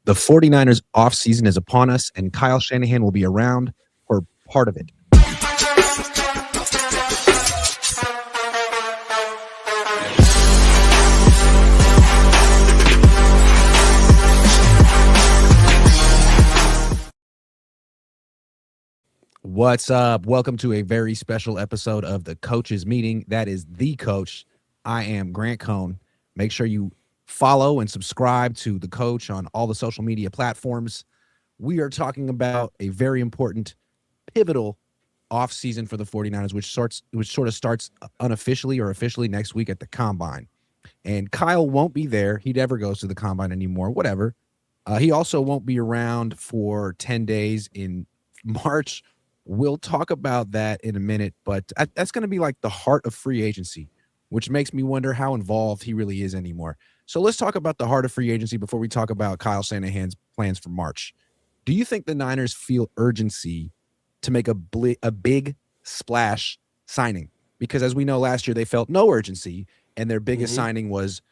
The 49ers offseason is upon us, and Kyle Shanahan will be around for part of it. What's up? Welcome to a very special episode of the Coaches Meeting. That is The Coach. I am Grant Cohn. Make sure you follow and subscribe to The Coach on all the social media platforms. We are talking about a very important, pivotal offseason for the 49ers, which sort of starts unofficially or officially next week at the Combine. And Kyle won't be there. He never goes to the Combine anymore, whatever. He also won't be around for 10 days in March. We'll talk about that in a minute, but that's going to be like the heart of free agency, which makes me wonder how involved he really is anymore. So let's talk about the heart of free agency before we talk about Kyle Shanahan's plans for March. Do you think the Niners feel urgency to make a big splash signing? Because as we know, last year they felt no urgency, and their biggest signing was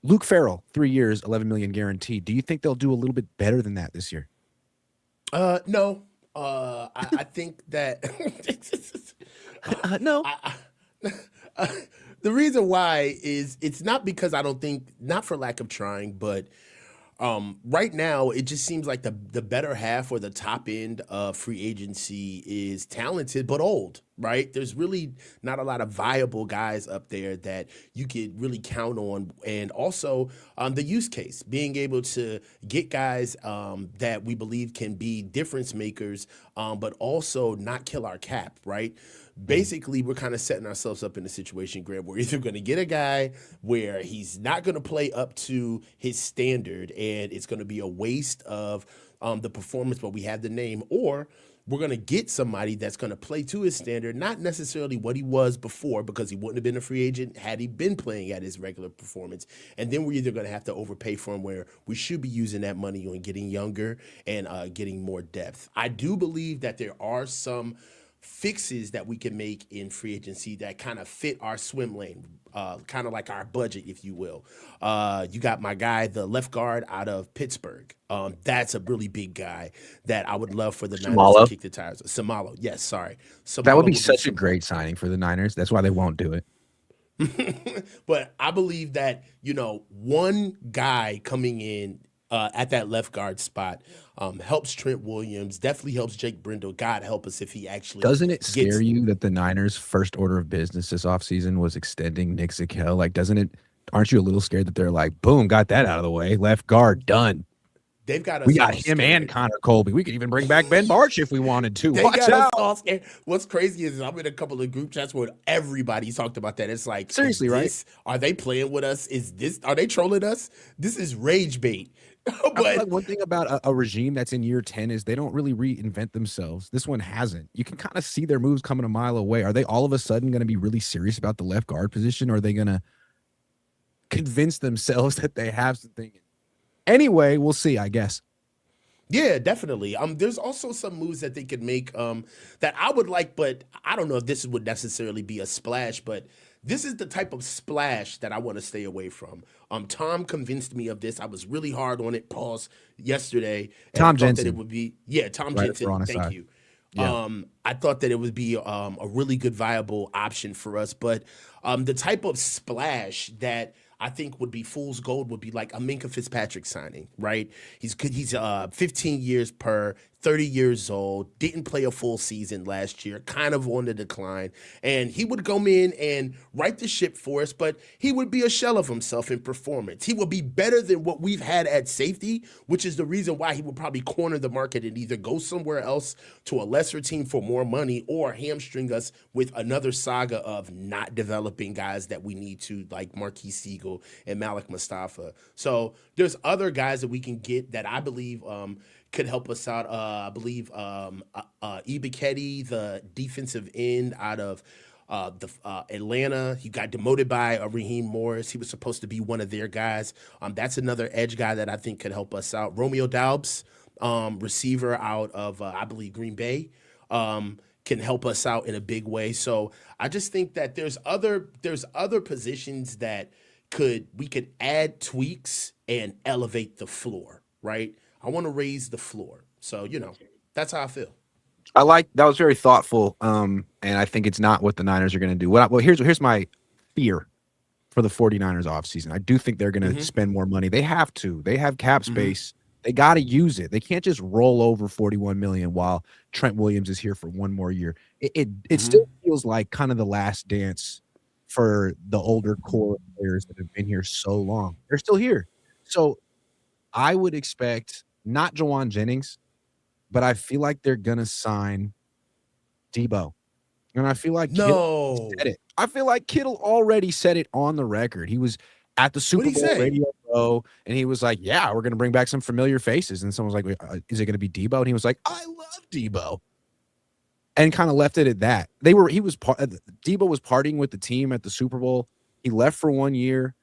Luke Farrell, 3 years, $11 million guaranteed. Do you think they'll do a little bit better than that this year? No. I think that no. The reason why is it's not because I don't think, not for lack of trying, but right now it just seems like the better half or the top end of free agency is talented but old, right? There's really not a lot of viable guys up there that you could really count on. And also the use case, being able to get guys that we believe can be difference makers, but also not kill our cap, right? Basically, we're kind of setting ourselves up in a situation, Grant, where we're either going to get a guy where he's not going to play up to his standard and it's going to be a waste of the performance, but we have the name, or we're going to get somebody that's going to play to his standard, not necessarily what he was before, because he wouldn't have been a free agent had he been playing at his regular performance. And then we're either going to have to overpay for him, where we should be using that money on getting younger and getting more depth. I do believe that there are some fixes that we can make in free agency that kind of fit our swim lane, kind of like our budget, if you will. You got my guy, the left guard out of Pittsburgh. That's a really big guy that I would love for the Niners to kick the tires. Samalo, yes, sorry. Samalo that would be such a great signing for the Niners. That's why they won't do it. But I believe that, one guy coming in at that left guard spot helps Trent Williams, definitely helps Jake Brendel. God help us if he actually doesn't it scare you that the Niners' first order of business this offseason was extending Nick Zakelj? Like, aren't you a little scared that they're like, boom, got that out of the way, left guard done? They've got us. We got him and Connor Colby. We could even bring back Ben Barch if we wanted to. Watch out. What's crazy is I'm in a couple of group chats where everybody talked about that. It's like, seriously, right? Are they playing with us? Are they trolling us? This is rage bait. But I feel like one thing about a regime that's in year 10 is they don't really reinvent themselves. This one hasn't. You can kind of see their moves coming a mile away. Are they all of a sudden going to be really serious about the left guard position, or are they going to convince themselves that they have something? Anyway, we'll see, I guess. Yeah, definitely. There's also some moves that they could make that I would like, but I don't know if this would necessarily be a splash, but this is the type of splash that I want to stay away from. Tom convinced me of this. I was really hard on it, yesterday. Tom Jensen. That it would be, Tom right Jensen. Thank you. Yeah. I thought that it would be a really good, viable option for us. But the type of splash that I think would be fool's gold would be like a Minkah Fitzpatrick signing, right? He's 15 years per, 30 years old, didn't play a full season last year, kind of on the decline. And he would come in and right the ship for us, but he would be a shell of himself in performance. He would be better than what we've had at safety, which is the reason why he would probably corner the market and either go somewhere else to a lesser team for more money or hamstring us with another saga of not developing guys that we need to, like Marquise Siegel and Malik Mustafa. So there's other guys that we can get that I believe could help us out. I believe Ibiketti, the defensive end out of Atlanta. He got demoted by Raheem Morris. He was supposed to be one of their guys. That's another edge guy that I think could help us out. Romeo Doubs, receiver out of, I believe, Green Bay. Can help us out in a big way. So I just think that there's other positions that we could add tweaks and elevate the floor. right? I want to raise the floor. So, that's how I feel. I like that was very thoughtful. And I think it's not what the Niners are going to do. Well, here's my fear for the 49ers offseason. I do think they're going to Hmm. spend more money. They have to. They have cap Hmm. space. They got to use it. They can't just roll over 41 million while Trent Williams is here for one more year. It Hmm. still feels like kind of the last dance for the older core players that have been here so long. They're still here. So I would expect not Jauan Jennings, but I feel like they're going to sign Debo. And I feel like Kittle No. said it. I feel like Kittle already said it on the record. He was at the What'd Super he Bowl say? radio show, and he was like, "Yeah, we're going to bring back some familiar faces." And someone was like, "Is it going to be Debo?" And he was like, "I love Debo," and kind of left it at that. Debo was partying with the team at the Super Bowl. He left for 1 year.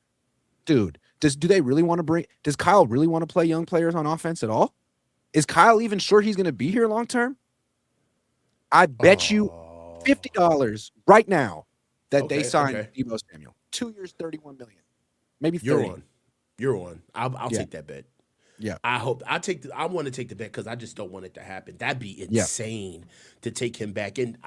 Dude, do they really want to bring? Does Kyle really want to play young players on offense at all? Is Kyle even sure he's going to be here long term? I bet you Oh. $50 right now that they Okay. signed Okay. Deebo Samuel. 2 years, 31 million, maybe You're 30. on. You're on. I'll Yeah, take that bet. yeah, I want to take the bet because I just don't want it to happen. That'd be yeah. insane to take him back. And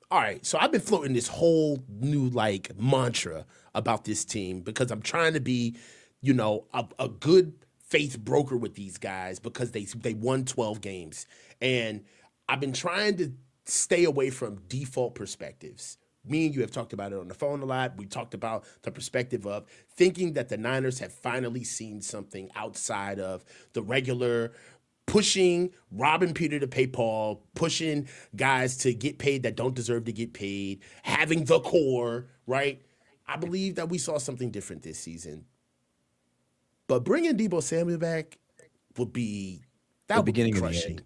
all right, so I've been floating this whole new like mantra about this team because I'm trying to be, a good faith broker with these guys because they won 12 games. And I've been trying to stay away from default perspectives. Me and you have talked about it on the phone a lot. We talked about the perspective of thinking that the Niners have finally seen something outside of the regular pushing, robbing Peter to pay Paul, pushing guys to get paid that don't deserve to get paid, having the core, right? I believe that we saw something different this season. But bringing Debo Samuel back would be The that would be beginning of the crushing. end.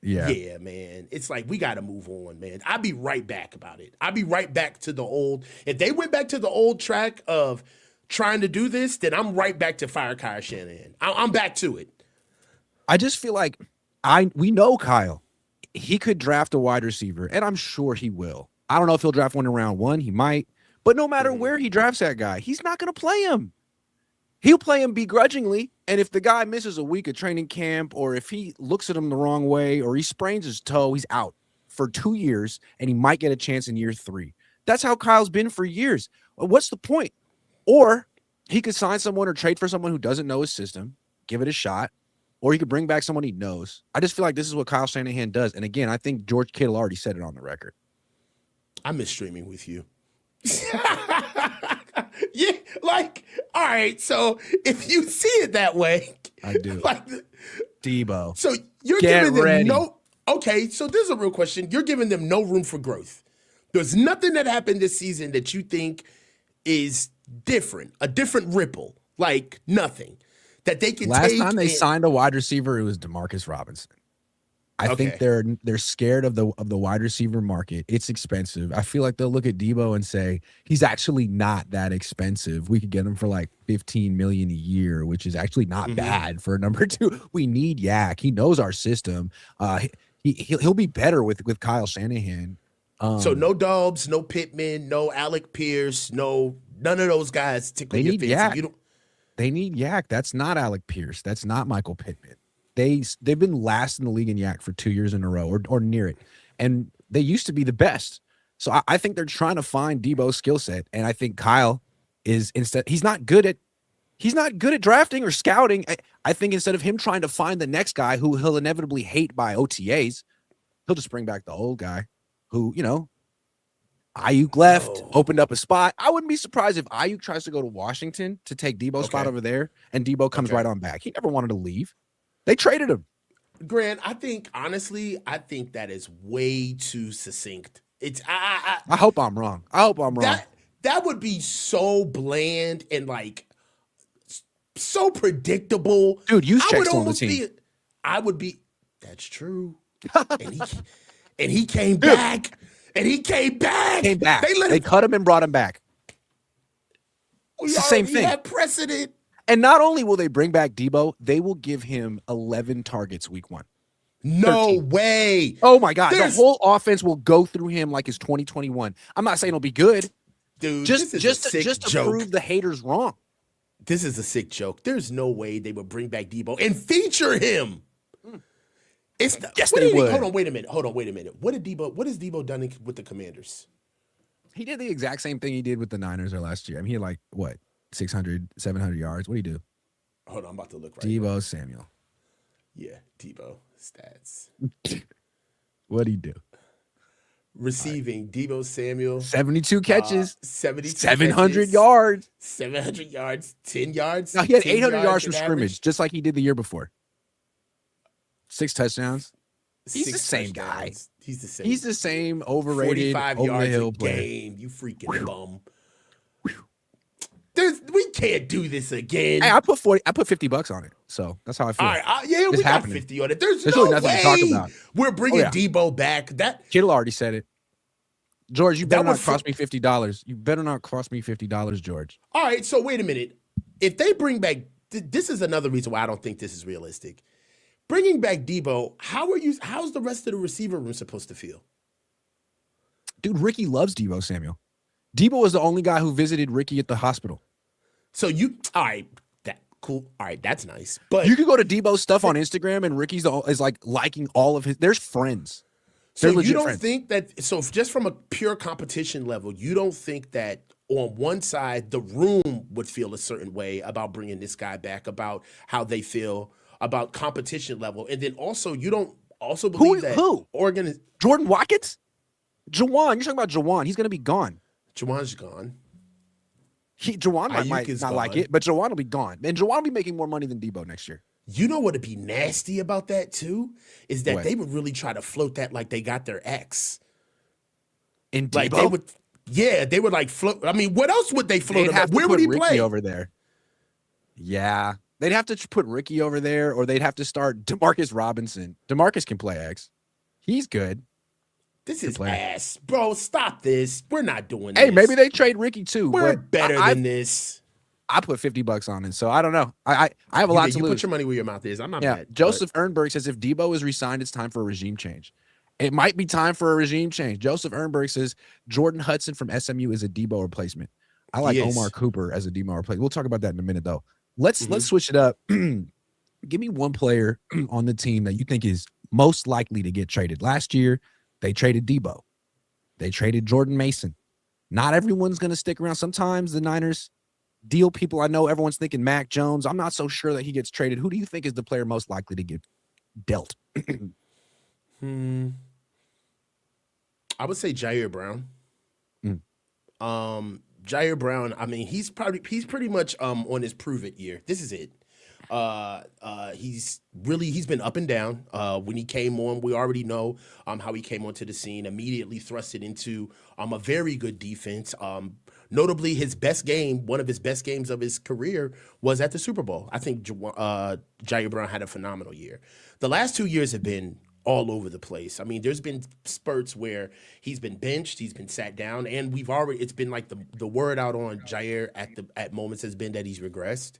Yeah. Yeah, man. It's like we got to move on, man. I'll be right back about it. I'll be right back to the old. If they went back to the old track of trying to do this, then I'm right back to fire Kyle Shanahan. I'm back to it. I just feel like we know Kyle. He could draft a wide receiver, and I'm sure he will. I don't know if he'll draft one in round 1. He might. But no matter Mhm. where he drafts that guy, he's not going to play him. He'll play him begrudgingly. And if the guy misses a week of training camp, or if he looks at him the wrong way, or he sprains his toe, he's out for 2 years, and he might get a chance in year 3. That's how Kyle's been for years. What's the point? Or he could sign someone or trade for someone who doesn't know his system, give it a shot, or he could bring back someone he knows. I just feel like this is what Kyle Shanahan does. And again, I think George Kittle already said it on the record. I miss streaming with you. Yeah, like, all right, so if you see it that way, I do. like, Debo. so you're Get giving them ready. no, okay, so this is a real question. You're giving them no room for growth. There's nothing that happened this season that you think is different, a different ripple, like nothing that they can Last take. time they and- signed a wide receiver, it was DeMarcus Robinson. I think Okay. they're scared of the wide receiver market. It's expensive. I feel like they'll look at Debo and say he's actually not that expensive. We could get him for like 15 million a year, which is actually not Mhm. bad for a number 2. We need Yak. He knows our system. He'll be better with Kyle Shanahan. So no Dobbs, no Pittman, no Alec Pierce, none of those guys tickle They your need fancy. Yak. You don't. They need Yak. That's not Alec Pierce. That's not Michael Pittman. They've been last in the league in Yak for 2 years in a row, or near it, and they used to be the best. So I think they're trying to find Debo's skill set, and I think Kyle is he's not good at drafting or scouting. I think instead of him trying to find the next guy who he'll inevitably hate by OTAs, he'll just bring back the old guy who Ayuk left, Oh, opened up a spot. I wouldn't be surprised if Ayuk tries to go to Washington to take Debo's spot okay, over there, and Debo comes okay. right on back. He never wanted to leave. They traded him. Grant, honestly, I think that is way too succinct. It's I hope I'm wrong. that would be so bland and like so predictable. Dude, I Juszczyk's would still on the almost team. be. I would be. That's true. And he came Dude, back. And he came back. came back. They let They him. cut him and brought him back. We It's the same already thing. had precedent. And not only will they bring back Debo, they will give him 11 targets week 1. No 13. way. Oh my God. There's- The whole offense will go through him like it's 2021. I'm not saying it'll be good. Dude, Just this is a sick to joke. prove the haters wrong. This is a sick joke. There's no way they would bring back Debo and feature him. It's not, Yes, they would. Hold on, wait a minute. What has Debo done with the Commanders? He did the exact same thing he did with the Niners last year. I mean, he had like, what, 600, 700 yards? What did he do? Hold on, I'm about to look right Debo now. Samuel. Yeah, Debo stats. What'd he do? Receiving, Debo Samuel. 72 catches. 72 700 catches, yards. 700 yards, 10 yards. No, he had 10 800 yards from in scrimmage, average. just like he did the year before. 6 touchdowns. He's 6 the same guy. touchdowns. He's the same. He's the same overrated, 45 over the yards hill a player. game. You freaking bum. We can't do this again. Hey, I put $50 on it, so that's how I feel. All right, yeah, we got 50 on it. There's no really nothing way to talk about. we're bringing Debo back. That Kittle already said it. George, you better That not would cost me $50. You better not cost me $50, George. All right, so wait a minute. If they bring back, this is another reason why I don't think this is realistic. Bringing back Debo, how's the rest of the receiver room supposed to feel? Dude, Ricky loves Debo Samuel. Debo was the only guy who visited Ricky at the hospital. So all right, that cool. All right, that's nice. But You could go to Debo's stuff on Instagram, and Ricky's is like liking all of his. There's friends. so They're you don't friends. think that? So just from a pure competition level, you don't think that on one side the room would feel a certain way about bringing this guy back, about how they feel about competition level, and then also you don't also believe that who Jordan Watkins, Jauan. You're talking about Jauan. He's gonna be gone. Jauan's gone. Jauan might Ayuk not is like gone. it, but Jauan will be gone, and Jauan will be making more money than Debo next year. You know what would be nasty about that too is that What? they would really try to float that like they got their ex. In Debo, Like they would, yeah, they would like float. I mean, what else would they float they'd him have at? to Where put would he Ricky play? over there. Yeah, they'd have to put Ricky over there, or they'd have to start Demarcus Robinson. Demarcus can play X. He's good. This is player. ass, bro. Stop this. We're not doing Hey, this. maybe they trade Ricky too. We're but better I than this. put $50 on it, so I don't know. I have a lot to You lose. put your money where your mouth is. I'm not Yeah, mad. Joseph Ernberg says if Debo is re-signed, it's time for a regime change. It might be time for a regime change. Joseph Ernberg says Jordan Hudson from SMU is a Debo replacement. I like Yes. Omar Cooper as a Debo replacement. We'll talk about that in a minute, though. Let's switch it up. Give me one player on the team that you think is most likely to get traded. Last year, they traded Debo. They traded Jordan Mason. Not everyone's going to stick around. Sometimes the Niners deal people. I know everyone's thinking Mac Jones. I'm not so sure that he gets traded. Who do you think is the player most likely to get dealt? I would say Jair Brown. Jair Brown, I mean, he's pretty much on his prove it year. This is it. He's been up and down. When he came on, we already know how he came onto the scene, immediately thrusted into a very good defense. Notably, one of his best games of his career was at the Super Bowl. I think Jair Brown had a phenomenal year. The last 2 years have been all over the place. I mean, there's been spurts where he's been benched, he's been sat down, and it's been like the word out on Jair at moments has been that he's regressed.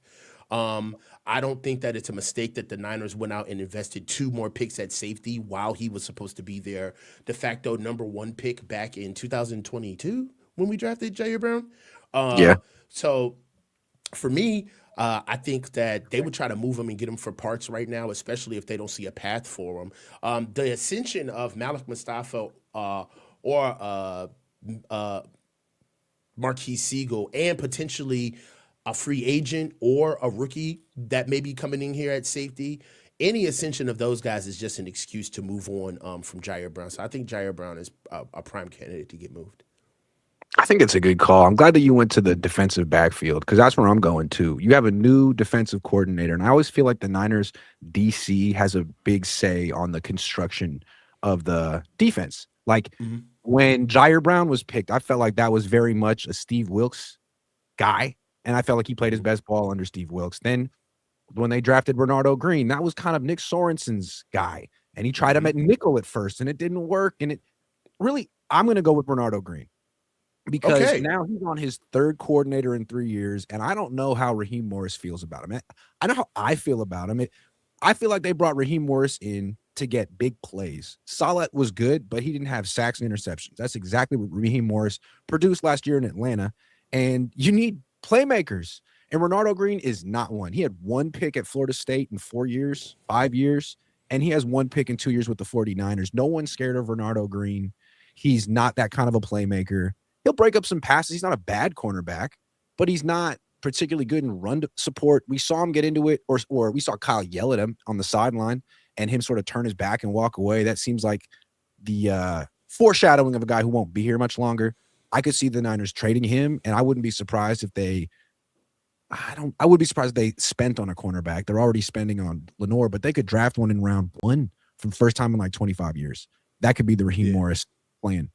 I don't think that it's a mistake that the Niners went out and invested 2 more picks at safety while he was supposed to be their de facto number 1 pick back in 2022 when we drafted Jair Brown. So for me, I think that they would try to move him and get him for parts right now, especially if they don't see a path for him. The ascension of Malik Mustafa or Marquise Siegel and potentially a free agent or a rookie that may be coming in here at safety, any ascension of those guys is just an excuse to move on from Jair Brown. So I think Jair Brown is a prime candidate to get moved. I think it's a good call. I'm glad that you went to the defensive backfield because that's where I'm going to. You have a new defensive coordinator, and I always feel like the Niners DC has a big say on the construction of the defense. Like when Jair Brown was picked, I felt like that was very much a Steve Wilkes guy, and I felt like he played his best ball under Steve Wilkes. Then when they drafted Bernardo Green, that was kind of Nick Sorensen's guy, and he tried him at nickel at first, and it didn't work. And I'm going to go with Bernardo Green. Because now he's on his 3rd coordinator in 3 years, and I don't know how Raheem Morris feels about him. I know how I feel about him. I feel like they brought Raheem Morris in to get big plays. Salah was good, but he didn't have sacks and interceptions. That's exactly what Raheem Morris produced last year in Atlanta. And you need playmakers. And Renardo Green is not one. He had one pick at Florida State in 4 years, 5 years, and he has one pick in 2 years with the 49ers. No one's scared of Renardo Green. He's not that kind of a playmaker. He'll break up some passes. He's not a bad cornerback, but he's not particularly good in run support. We saw him get into it, or we saw Kyle yell at him on the sideline and him sort of turn his back and walk away. That seems like the foreshadowing of a guy who won't be here much longer. I could see the Niners trading him, and I wouldn't be surprised if I would be surprised if they spent on a cornerback. They're already spending on Lenore, but they could draft one in round 1 for the first time in like 25 years. That could be the Raheem Morris plan.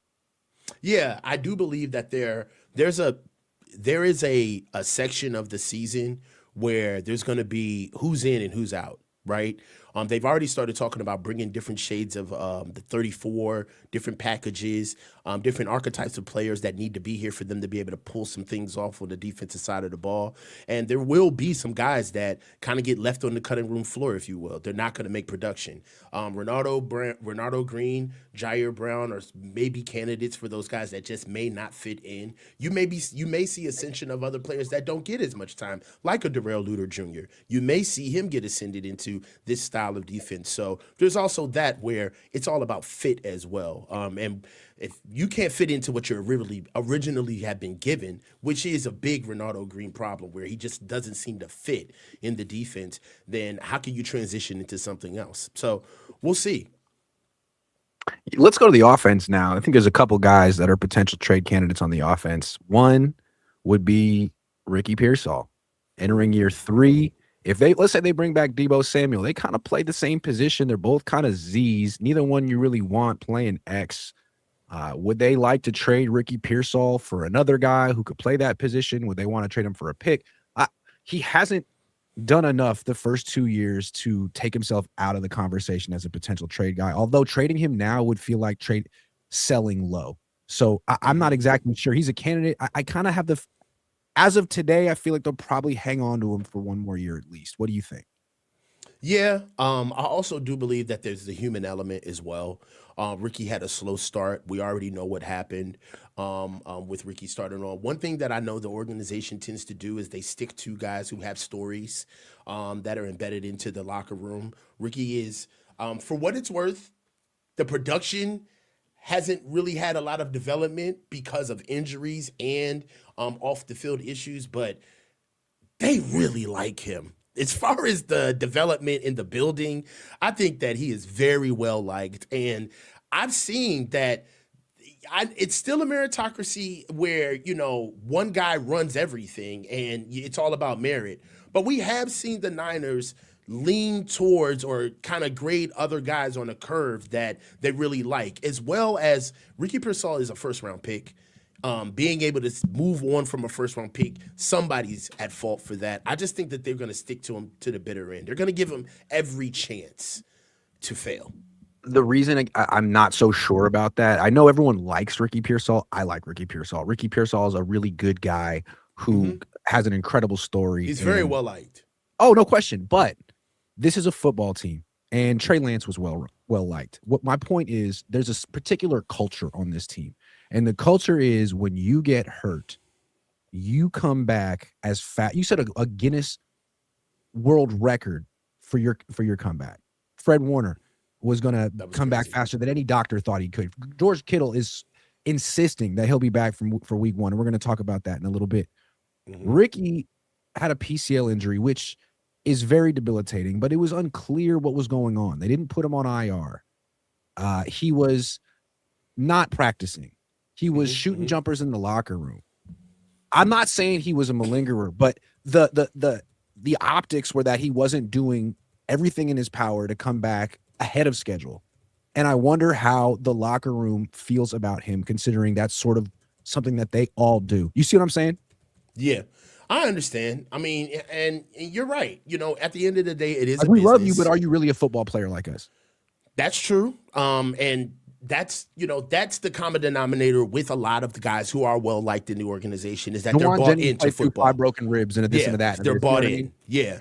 Yeah, I do believe that there is a section of the season where there's going to be who's in and who's out, right? They've already started talking about bringing different shades of the 34, different packages, different archetypes of players that need to be here for them to be able to pull some things off on the defensive side of the ball. And there will be some guys that kind of get left on the cutting room floor, if you will. They're not going to make production. Renardo Green, Jair Brown are maybe candidates for those guys that just may not fit in. You may see ascension of other players that don't get as much time, like a Darrell Luter Jr. You may see him get ascended into this style of defense. So there's also that where it's all about fit as well. And if you can't fit into what you originally have been given, which is a big Renardo Green problem where he just doesn't seem to fit in the defense, then how can you transition into something else? So we'll see. Let's go to the offense now. I think there's a couple guys that are potential trade candidates on the offense. One would be Ricky Pearsall entering year 3. Let's say they bring back Deebo Samuel, they kind of play the same position. They're both kind of Z's. Neither one you really want playing X. Would they like to trade Ricky Pearsall for another guy who could play that position? Would they want to trade him for a pick? He hasn't done enough the first 2 years to take himself out of the conversation as a potential trade guy. Although trading him now would feel like selling low. So I'm not exactly sure. He's a candidate. I kind of have as of today, I feel like they'll probably hang on to him for one more year at least. What do you think? Yeah, I also do believe that there's the human element as well. Ricky had a slow start. We already know what happened with Ricky starting on. One thing that I know the organization tends to do is they stick to guys who have stories that are embedded into the locker room. Ricky is, for what it's worth, the production hasn't really had a lot of development because of injuries and off the field issues, but they really like him. As far as the development in the building, I think that he is very well liked. And I've seen that it's still a meritocracy where, one guy runs everything and it's all about merit. But we have seen the Niners lean towards or kind of grade other guys on a curve that they really like, as well as Ricky Pearsall is a first-round pick. Being able to move on from a first-round pick, somebody's at fault for that. I just think that they're going to stick to him to the bitter end. They're going to give him every chance to fail. The reason I'm not so sure about that, I know everyone likes Ricky Pearsall. I like Ricky Pearsall. Ricky Pearsall is a really good guy who has an incredible story. He's very well liked. Oh, no question. But this is a football team, and Trey Lance was well liked. What my point is, there's a particular culture on this team. And the culture is when you get hurt, you come back as fat. You set a Guinness World Record for your comeback. Fred Warner was going to come back faster than any doctor thought he could. George Kittle is insisting that he'll be back for week 1, and we're going to talk about that in a little bit. Ricky had a PCL injury, which is very debilitating, but it was unclear what was going on. They didn't put him on IR. He was not practicing. He was shooting jumpers in the locker room. I'm not saying he was a malingerer, but the optics were that he wasn't doing everything in his power to come back ahead of schedule. And I wonder how the locker room feels about him, considering that's sort of something that they all do. You see what I'm saying? Yeah, I understand. I mean, and you're right. At the end of the day, it is like, a we business. love you, but are you really a football player like us? That's true. And that's the common denominator with a lot of the guys who are well liked in the organization is that they're bought into football. 5 broken ribs and this and that. They're bought in. Yeah.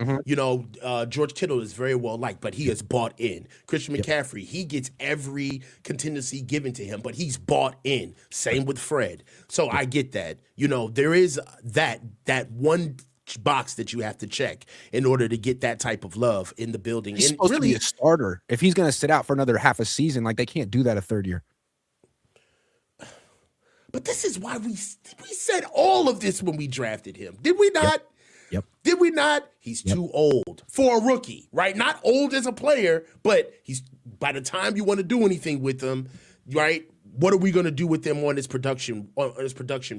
George Kittle is very well liked, but he is bought in. Christian McCaffrey, he gets every contingency given to him, but he's bought in. Same with Fred. So I get that. There is that one box that you have to check in order to get that type of love in the building. He's And supposed to be really, a starter. If he's going to sit out for another half a season, like they can't do that a third year. but this is why we said all of this when we drafted him. Did we not? Yep. Did we not? He's too old for a rookie, right? Not old as a player, but he's by the time you want to do anything with him, right? What are we going to do with him on his production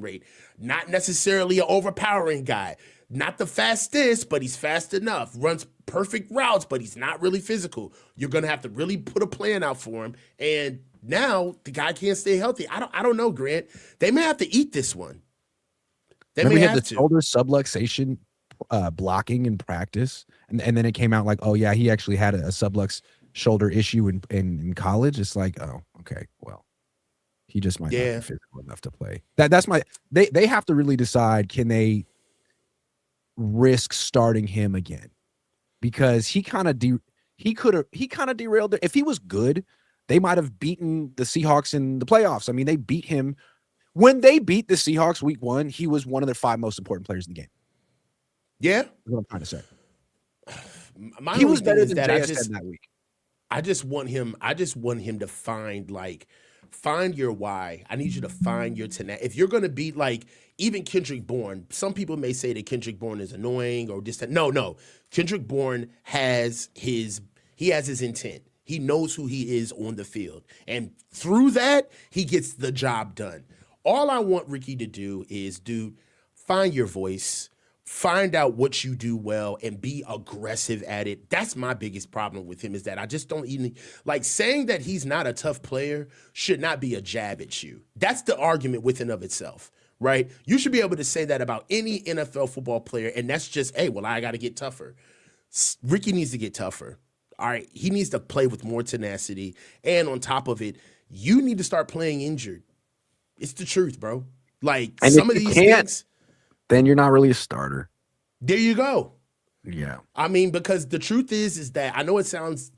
rate? Not necessarily an overpowering guy. Not the fastest, but he's fast enough. Runs perfect routes, but he's not really physical. You're going to have to really put a plan out for him. And now the guy can't stay healthy. I don't know, Grant. They may have to eat this one. Remember he had the shoulder subluxation blocking in practice, and then it came out like, oh yeah, he actually had a sublux shoulder issue in college. It's like, oh, okay, well, he just might not be physical enough to play. That's my they have to really decide, can they risk starting him again? Because he kind of derailed it. If he was good, they might have beaten the Seahawks in the playoffs. I mean, they beat him when they beat the Seahawks week 1. He was one of their 5 most important players in the game. Yeah, that's what I'm trying to say. He was better than JSN that week. I just want him to find your why. I need you to find your tenacity. If you're going to be like even Kendrick Bourne, some people may say that Kendrick Bourne is annoying or distant. No. Kendrick Bourne has his intent. He knows who he is on the field. And through that, he gets the job done. All I want Ricky to do is, dude, find your voice. Find out what you do well and be aggressive at it. That's my biggest problem with him, is that I just don't even like saying that he's not a tough player should not be a jab at you. That's the argument within of itself, right? You should be able to say that about any NFL football player, and that's just, hey, well, I got to get tougher. Ricky needs to get tougher. All right, he needs to play with more tenacity, and on top of it, you need to start playing injured. It's the truth, bro. Like, and some of these things, then you're not really a starter. There you go. Yeah. I mean, because the truth is that I know it sounds,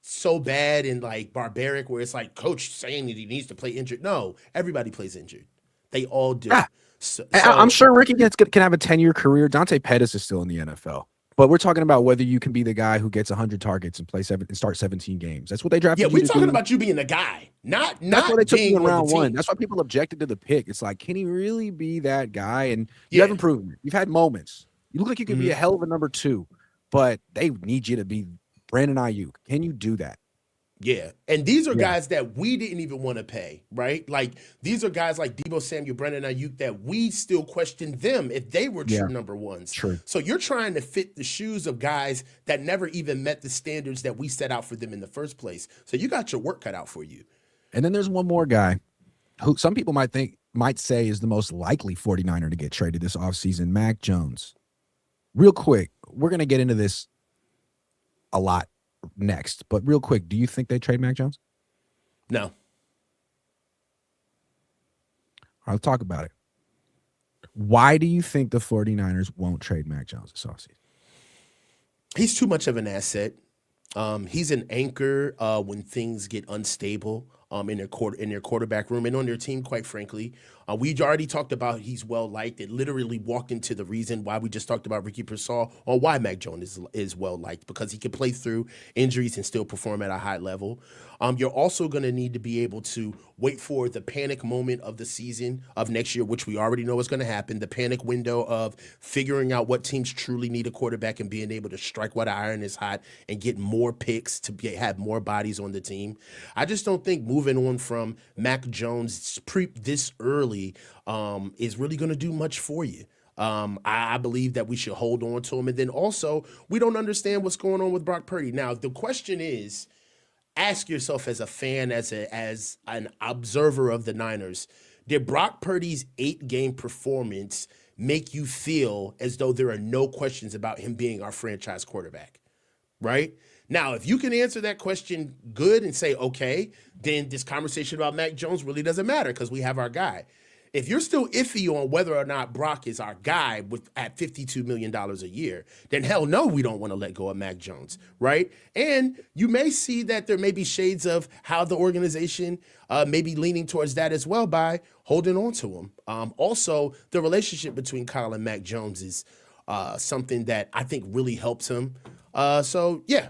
so bad and like barbaric where it's like coach saying that he needs to play injured. No, everybody plays injured. They all do. Yeah. So I'm sure Ricky can have a 10-year career. Dante Pettis is still in the NFL. But we're talking about whether you can be the guy who gets 100 targets and start 17 games. That's what they drafted. Yeah, we're talking about you being the guy, not. That's why they took him in round 1. That's why people objected to the pick. It's like, can he really be that guy? And you haven't proven it. You've had moments. You look like you could be a hell of a number 2, but they need you to be Brandon Ayuk. Can you do that? Yeah, and these are guys that we didn't even want to pay, right? Like, these are guys like Deebo Samuel, Brandon Ayuk, that we still question them if they were true number 1s. True. So you're trying to fit the shoes of guys that never even met the standards that we set out for them in the first place. So you got your work cut out for you. And then there's one more guy who some people might say is the most likely 49er to get traded this offseason, Mac Jones. Real quick, we're going to get into this a lot next, but real quick, do you think they trade Mac Jones? No. I'll talk about it. Why do you think the 49ers won't trade Mac Jones this offseason? He's too much of an asset. He's an anchor when things get unstable in their quarterback room and on their team, quite frankly. We already talked about he's well-liked. It literally walked into the reason why we just talked about Ricky Pearsall on why Mac Jones is well-liked, because he can play through injuries and still perform at a high level. You're also going to need to be able to wait for the panic moment of the season of next year, which we already know is going to happen, the panic window of figuring out what teams truly need a quarterback and being able to strike while the iron is hot and get more picks to have more bodies on the team. I just don't think moving on from Mac Jones this early is really going to do much for you. I believe that we should hold on to him. And then also, we don't understand what's going on with Brock Purdy. Now, the question is, ask yourself as a fan, as an observer of the Niners, did Brock Purdy's 8-game performance make you feel as though there are no questions about him being our franchise quarterback? Right? Now, if you can answer that question good and say, okay, then this conversation about Mac Jones really doesn't matter because we have our guy. If you're still iffy on whether or not Brock is our guy at $52 million a year, then hell no, we don't want to let go of Mac Jones, right? And you may see that there may be shades of how the organization may be leaning towards that as well by holding on to him. Also, the relationship between Kyle and Mac Jones is something that I think really helps him. So yeah,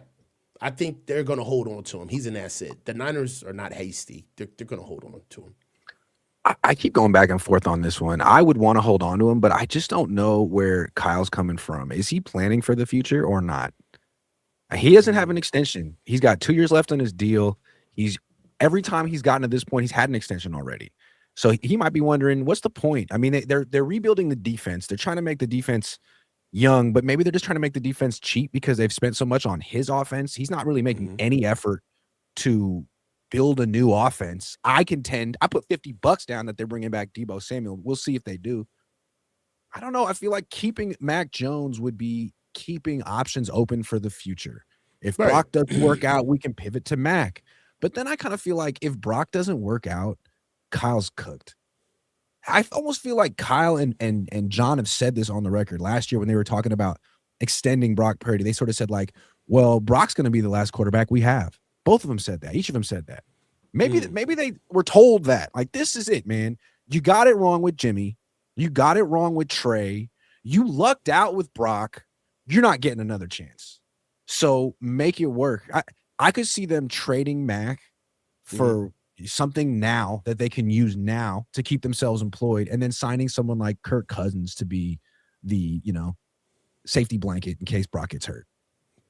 I think they're going to hold on to him. He's an asset. The Niners are not hasty. They're going to hold on to him. I keep going back and forth on this one. I would want to hold on to him, but I just don't know where Kyle's coming from. Is he planning for the future or not? He doesn't have an extension. He's got 2 years left on his deal. Every time he's gotten to this point, he's had an extension already. So he might be wondering, what's the point? I mean, they're rebuilding the defense. They're trying to make the defense young, but maybe they're just trying to make the defense cheap because they've spent so much on his offense. He's not really making any effort to build a new offense. I put $50 down that they're bringing back Deebo Samuel. We'll see if they do. I don't know. I feel like keeping Mac Jones would be keeping options open for the future. If Brock doesn't work out, we can pivot to Mac. But then I kind of feel like if Brock doesn't work out, Kyle's cooked. I almost feel like Kyle and John have said this on the record last year when they were talking about extending Brock Purdy. They sort of said like, well, Brock's going to be the last quarterback we have. Both of them said that. Each of them said that. Maybe they were told that. Like, this is it, man. You got it wrong with Jimmy. You got it wrong with Trey. You lucked out with Brock. You're not getting another chance. So make it work. I could see them trading Mac for something now that they can use now to keep themselves employed, and then signing someone like Kirk Cousins to be the, safety blanket in case Brock gets hurt.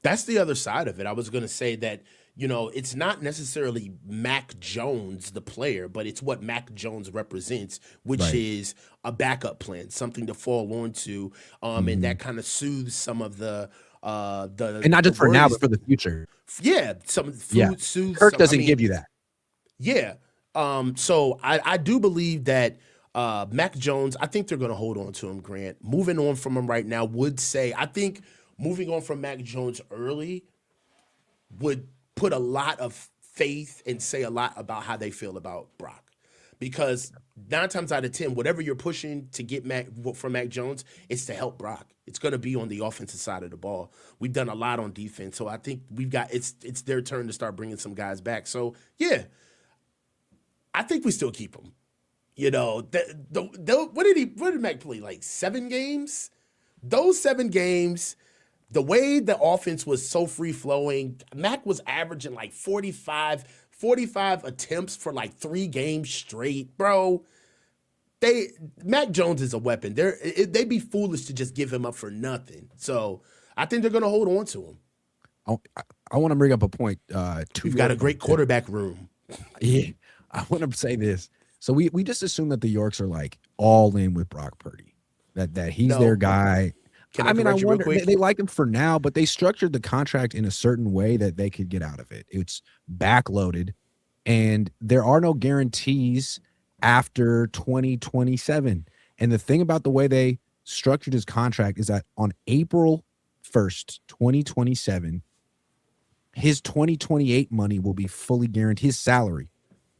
That's the other side of it. I was going to say that, it's not necessarily Mac Jones, the player, but it's what Mac Jones represents, which is a backup plan, something to fall onto. And that kind of soothes some of the and not just for now, but for the future. Yeah. Soothes. Kirk doesn't give you that. Yeah. So I do believe that Mac Jones, I think they're going to hold on to him, Grant. Moving on from him right now I think moving on from Mac Jones early would put a lot of faith and say a lot about how they feel about Brock. Because 9 times out of 10, whatever you're pushing to get from Mac Jones, it's to help Brock. It's going to be on the offensive side of the ball. We've done a lot on defense, so I think it's their turn to start bringing some guys back. So, yeah, I think we still keep him. What did Mac play, like 7 games? Those 7 games, the way the offense was so free-flowing, Mac was averaging like 45 attempts for like 3 games straight, bro. Mac Jones is a weapon. They'd be foolish to just give him up for nothing. So I think they're going to hold on to him. I want to bring up a point. We've got a great quarterback room. Yeah, I want to say this. So we just assume that the Yorks are like all in with Brock Purdy, that he's their guy. I wonder, they like him for now, but they structured the contract in a certain way that they could get out of it. It's backloaded, and there are no guarantees after 2027. And the thing about the way they structured his contract is that on April 1st, 2027, his 2028 money will be fully guaranteed. His salary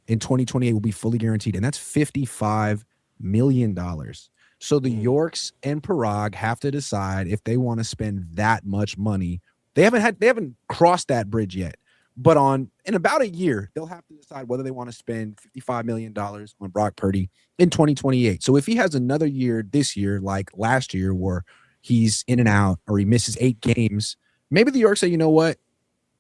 in 2028 will be fully guaranteed, and that's $55 million. So the Yorks and Parag have to decide if they want to spend that much money. They haven't crossed that bridge yet, but in about a year, they'll have to decide whether they want to spend $55 million on Brock Purdy in 2028. So if he has another year this year, like last year, where he's in and out or he misses 8 games, maybe the Yorks say, you know what?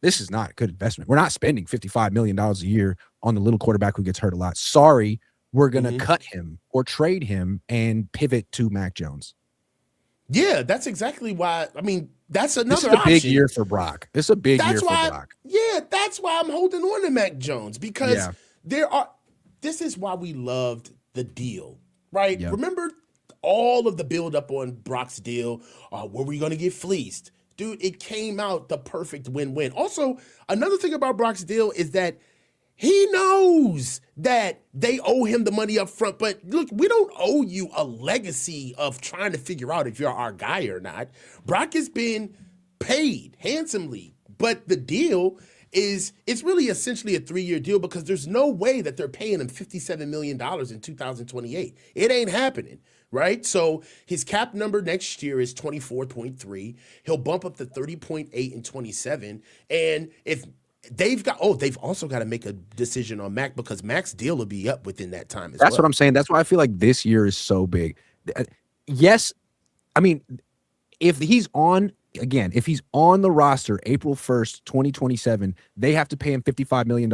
This is not a good investment. We're not spending $55 million a year on the little quarterback who gets hurt a lot. Sorry. We're going to cut him or trade him and pivot to Mac Jones. Yeah, that's exactly why. I mean, that's another option. This is a big year for Brock. This is a big year for Brock. Yeah, that's why I'm holding on to Mac Jones, because this is why we loved the deal, right? Yep. Remember all of the buildup on Brock's deal? Were we going to get fleeced? Dude, it came out the perfect win-win. Also, another thing about Brock's deal is that he knows that they owe him the money up front, but look, we don't owe you a legacy of trying to figure out if you're our guy or not. Brock has been paid handsomely, but the deal it's really essentially a 3-year deal, because there's no way that they're paying him $57 million in 2028. It ain't happening, right? So his cap number next year is 24.3. He'll bump up to 30.8 in 27. And if they've also got to make a decision on Mac, because Mac's deal will be up within that time as well. That's what I'm saying. That's why I feel like this year is so big. Yes, I mean, if he's on the roster April 1st, 2027, they have to pay him $55 million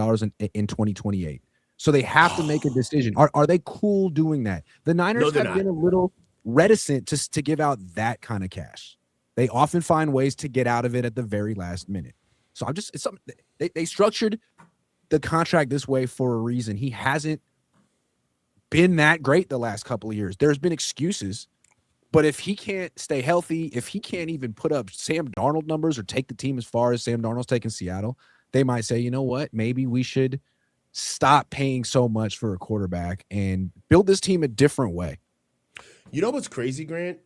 in 2028. So they have to make a decision. Are they cool doing that? The Niners they're have been not. a little reticent to give out that kind of cash. They often find ways to get out of it at the very last minute. So it's something they structured the contract this way for a reason. He hasn't been that great the last couple of years. There's been excuses, but if he can't stay healthy, if he can't even put up Sam Darnold numbers or take the team as far as Sam Darnold's taken Seattle, they might say, you know what, maybe we should stop paying so much for a quarterback and build this team a different way. You know what's crazy, Grant?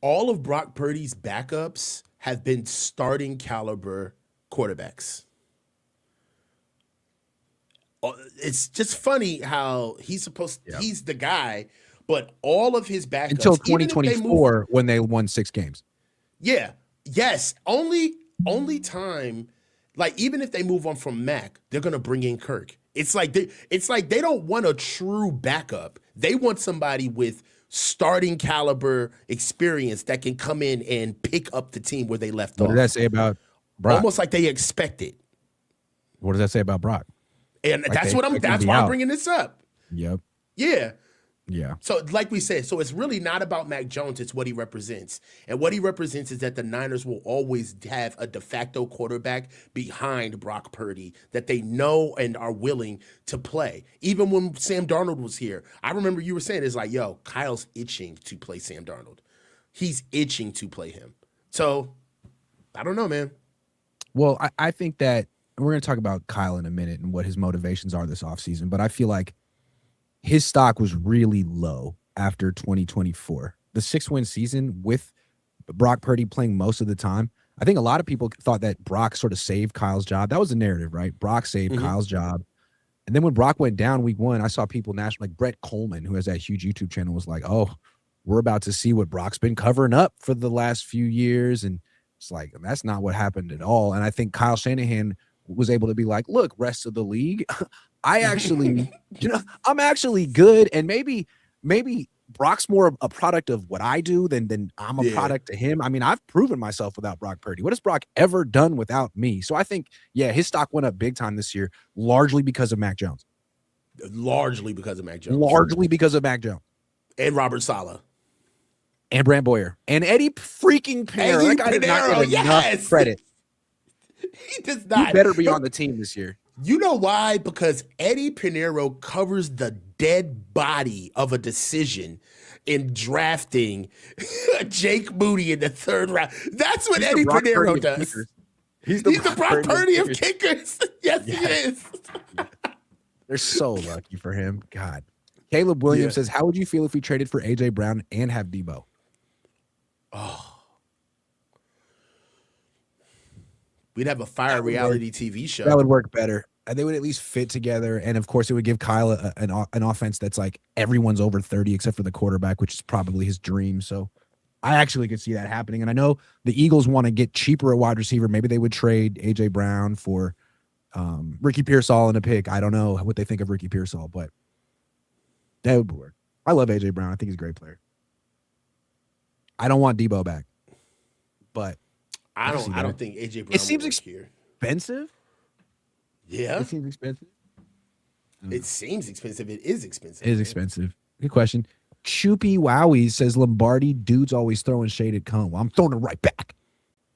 All of Brock Purdy's backups have been starting caliber quarterbacks. It's just funny how he's the guy, but all of his backups until 2024 when they won 6 games. Yeah. Yes. Only time, like, even if they move on from Mac, they're gonna bring in Kirk. It's like they don't want a true backup. They want somebody with starting caliber experience that can come in and pick up the team where they left off. What does that say about Brock? Almost like they expect it. What does that say about Brock? And Like that's why I'm bringing this up. Yep. Yeah. Yeah. So like we said, so it's really not about Mac Jones, it's what he represents. And what he represents is that the Niners will always have a de facto quarterback behind Brock Purdy that they know and are willing to play. Even when Sam Darnold was here, I remember you were saying, it's like, yo, Kyle's itching to play Sam Darnold. He's itching to play him. So I don't know, man. Well, I think that we're going to talk about Kyle in a minute and what his motivations are this offseason, but I feel like his stock was really low after 2024. The 6-win season with Brock Purdy playing most of the time. I think a lot of people thought that Brock sort of saved Kyle's job. That was the narrative, right? Brock saved Kyle's job. And then when Brock went down week 1, I saw people national, like Brett Coleman, who has that huge YouTube channel, was like, oh, we're about to see what Brock's been covering up for the last few years. And it's like, that's not what happened at all. And I think Kyle Shanahan was able to be like, look, rest of the league, I actually, I'm actually good. And maybe Brock's more a product of what I do than I'm a product to him. I mean, I've proven myself without Brock Purdy. What has Brock ever done without me? So I think, his stock went up big time this year, largely because of Mac Jones. Largely because of Mac Jones. And Robert Saleh. And Brant Boyer. And Eddie freaking Pinero. That guy did not get enough credit. He does not. He better be on the team this year. You know why? Because Eddie Pinero covers the dead body of a decision in drafting Jake Moody in the 3rd round. That's what Eddie Pinero does. He's the Brock Purdy of kickers. Yes, he is. They're so lucky for him. God. Caleb Williams says, how would you feel if we traded for A.J. Brown and have Debo? Oh. We'd have a fire reality TV show. That would work better. They would at least fit together. And, of course, it would give Kyle an offense that's like everyone's over 30 except for the quarterback, which is probably his dream. So I actually could see that happening. And I know the Eagles want to get cheaper at wide receiver. Maybe they would trade A.J. Brown for Ricky Pearsall in a pick. I don't know what they think of Ricky Pearsall, but that would work. I love A.J. Brown. I think he's a great player. I don't want Debo back, but I don't think A.J. Brown. It seems expensive. Yeah. It seems expensive. It seems expensive. It is expensive. It is expensive. Good question. Choopy Wowie says Lombardi dudes always throwing shade at Cone. Well, I'm throwing it right back.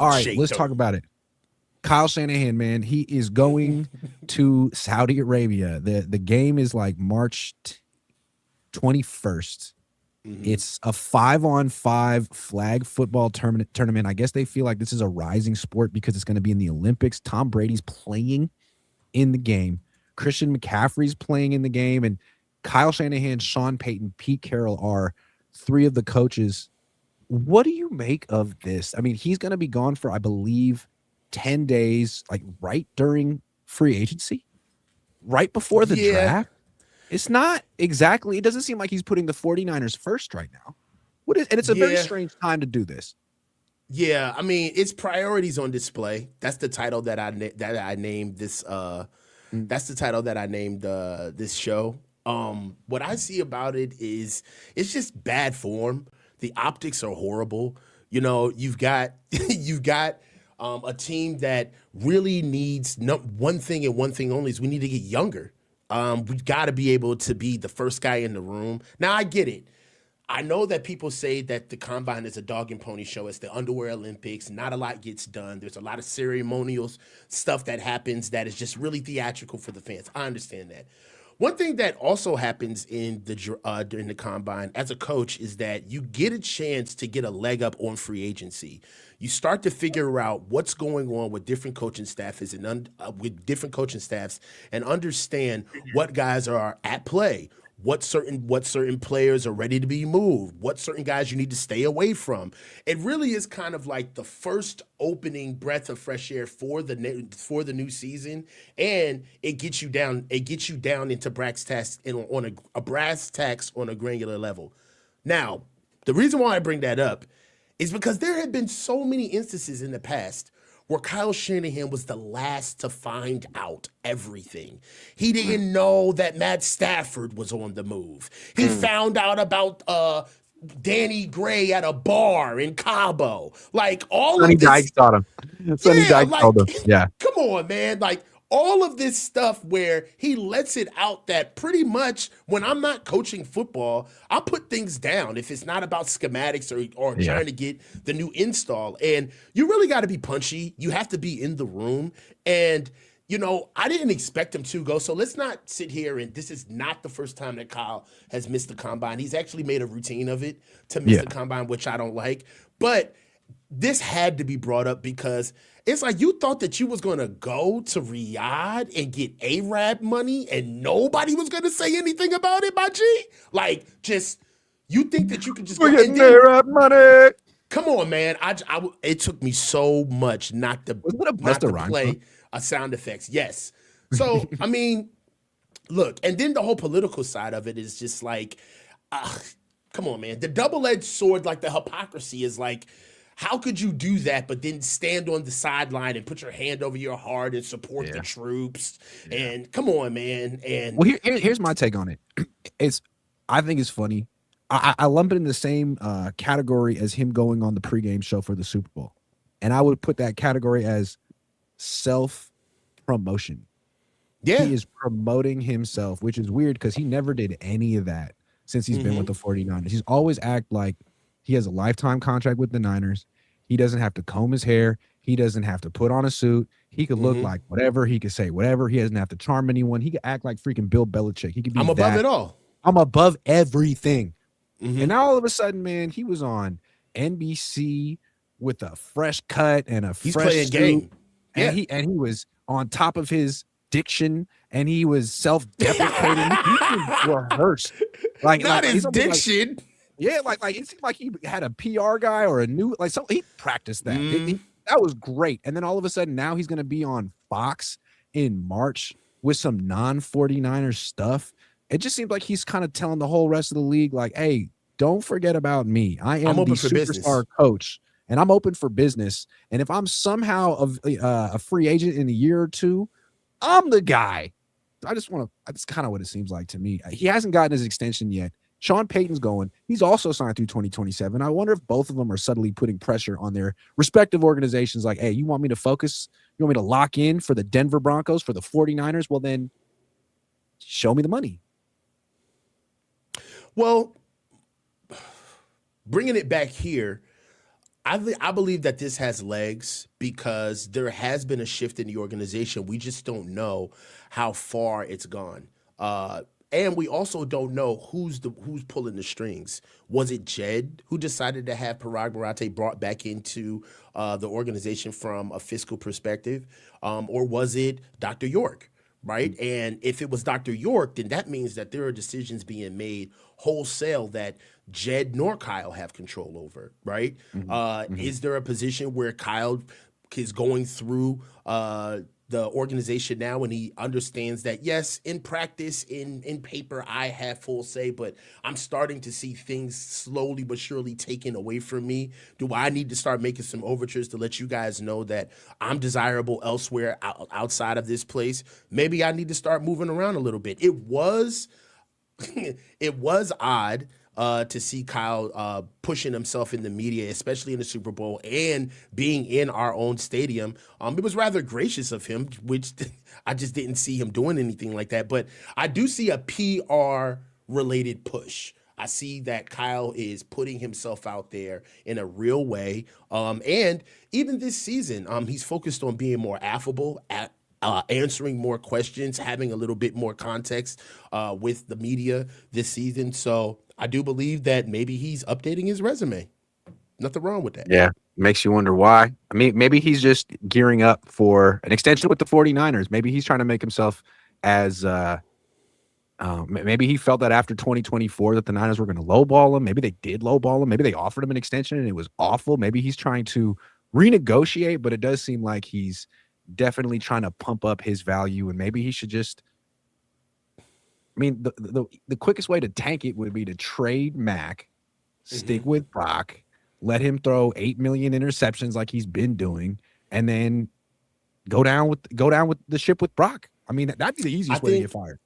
All right, let's talk about it. Kyle Shanahan, man, he is going to Saudi Arabia. The game is like March 21st. It's a 5-on-5 flag football tournament. I guess they feel like this is a rising sport because it's going to be in the Olympics. Tom Brady's playing in the game. Christian McCaffrey's playing in the game. And Kyle Shanahan, Sean Payton, Pete Carroll are 3 of the coaches. What do you make of this? I mean, he's going to be gone for, I believe, 10 days, like right during free agency, right before the draft. It's not exactly, it doesn't seem like he's putting the 49ers first right now. And it's a very strange time to do this. Yeah, I mean, it's priorities on display. That's the title that I named this. That's the title that I named this show. What I see about it is it's just bad form. The optics are horrible. You've got you've got a team that really needs one thing and one thing only is we need to get younger. We've got to be able to be the first guy in the room. Now I get it. I know that people say that the combine is a dog and pony show. It's the underwear Olympics. Not a lot gets done. There's a lot of ceremonial stuff that happens that is just really theatrical for the fans. I understand that. One thing that also happens during the combine as a coach is that you get a chance to get a leg up on free agency. You start to figure out what's going on with different coaching staffs and understand what guys are at play. What certain players are ready to be moved, what certain guys you need to stay away from. It really is kind of like the first opening breath of fresh air for the new season, and it gets you down into brass tacks on a brass tacks on a granular level. Now, the reason why I bring that up is because there have been so many instances in the past where Kyle Shanahan was the last to find out everything. He didn't know that Matt Stafford was on the move. He found out about Danny Gray at a bar in Cabo. Like all Sonny of this. Dykes taught him. Sonny Dykes told him. Yeah. Come on, man. Like all of this stuff where he lets it out that pretty much when I'm not coaching football, I'll put things down if it's not about schematics or trying to get the new install. And you really got to be punchy. You have to be in the room. And, I didn't expect him to go. So let's not sit here and this is not the first time that Kyle has missed the combine. He's actually made a routine of it to miss the combine, which I don't like. But this had to be brought up because it's like you thought that you was going to go to Riyadh and get Arab money and nobody was going to say anything about it, my G? Like, you think that you could just go getting Arab money. Come on, man. It took me so much not to play a sound effects. Yes. So, I mean, look, and then the whole political side of it is just like, come on, man. The double-edged sword, like the hypocrisy is like, how could you do that, but then stand on the sideline and put your hand over your heart and support the troops? Yeah. And come on, man. And here's my take on it. I think it's funny. I lump it in the same category as him going on the pregame show for the Super Bowl, and I would put that category as self-promotion. Yeah, he is promoting himself, which is weird because he never did any of that since he's been with the 49ers. He's always act like he has a lifetime contract with the Niners. He doesn't have to comb his hair. He doesn't have to put on a suit. He could look like whatever. He could say whatever. He doesn't have to charm anyone. He could act like freaking Bill Belichick. He could be above it all. I'm above everything. And now all of a sudden, man, he was on NBC with a fresh cut and a fresh suit. Game. Yeah. And he was on top of his diction and he was self-deprecating. He was rehearsed. Not his diction. Like it seemed like he had a PR guy or he practiced that. That was great. And then all of a sudden now he's going to be on Fox in March with some non-49ers stuff. It just seems like he's kind of telling the whole rest of the league, like, hey, don't forget about me. I am the superstar coach, and I'm open for business. And if I'm somehow a free agent in a year or two, I'm the guy. That's kind of what it seems like to me. He hasn't gotten his extension yet. Sean Payton's going. He's also signed through 2027. I wonder if both of them are subtly putting pressure on their respective organizations. Like, hey, you want me to focus? You want me to lock in for the Denver Broncos, for the 49ers? Well, then show me the money. Well, bringing it back here, I believe that this has legs because there has been a shift in the organization. We just don't know how far it's gone. And we also don't know who's pulling the strings. Was it Jed who decided to have Parag Marate brought back into the organization from a fiscal perspective? Or was it Dr. York? Right. And if it was Dr. York, then that means that there are decisions being made wholesale that Jed nor Kyle have control over. Right. Is there a position where Kyle is going through the organization now and he understands that, yes, in practice, in paper, I have full say, but I'm starting to see things slowly but surely taken away from me? Do I need to start making some overtures to let you guys know that I'm desirable elsewhere outside of this place? Maybe I need to start moving around a little bit. It was odd to see Kyle pushing himself in the media, especially in the Super Bowl and being in our own stadium. It was rather gracious of him, which I just didn't see him doing anything like that. But I do see a PR related push. I see that Kyle is putting himself out there in a real way. And even this season, he's focused on being more affable, answering more questions, having a little bit more context with the media this season. So I do believe that maybe he's updating his resume. Nothing wrong with that. Yeah. Makes you wonder why. I mean, maybe he's just gearing up for an extension with the 49ers. Maybe he's trying to make himself as maybe he felt that after 2024 that the Niners were going to lowball him. Maybe they did lowball him. Maybe they offered him an extension and it was awful. Maybe he's trying to renegotiate, but it does seem like he's definitely trying to pump up his value, and maybe he should just. I mean, the quickest way to tank it would be to trade Mac, stick with Brock, let him throw 8 million interceptions like he's been doing, and then go down with the ship with Brock. I mean, that'd be the easiest way to get fired.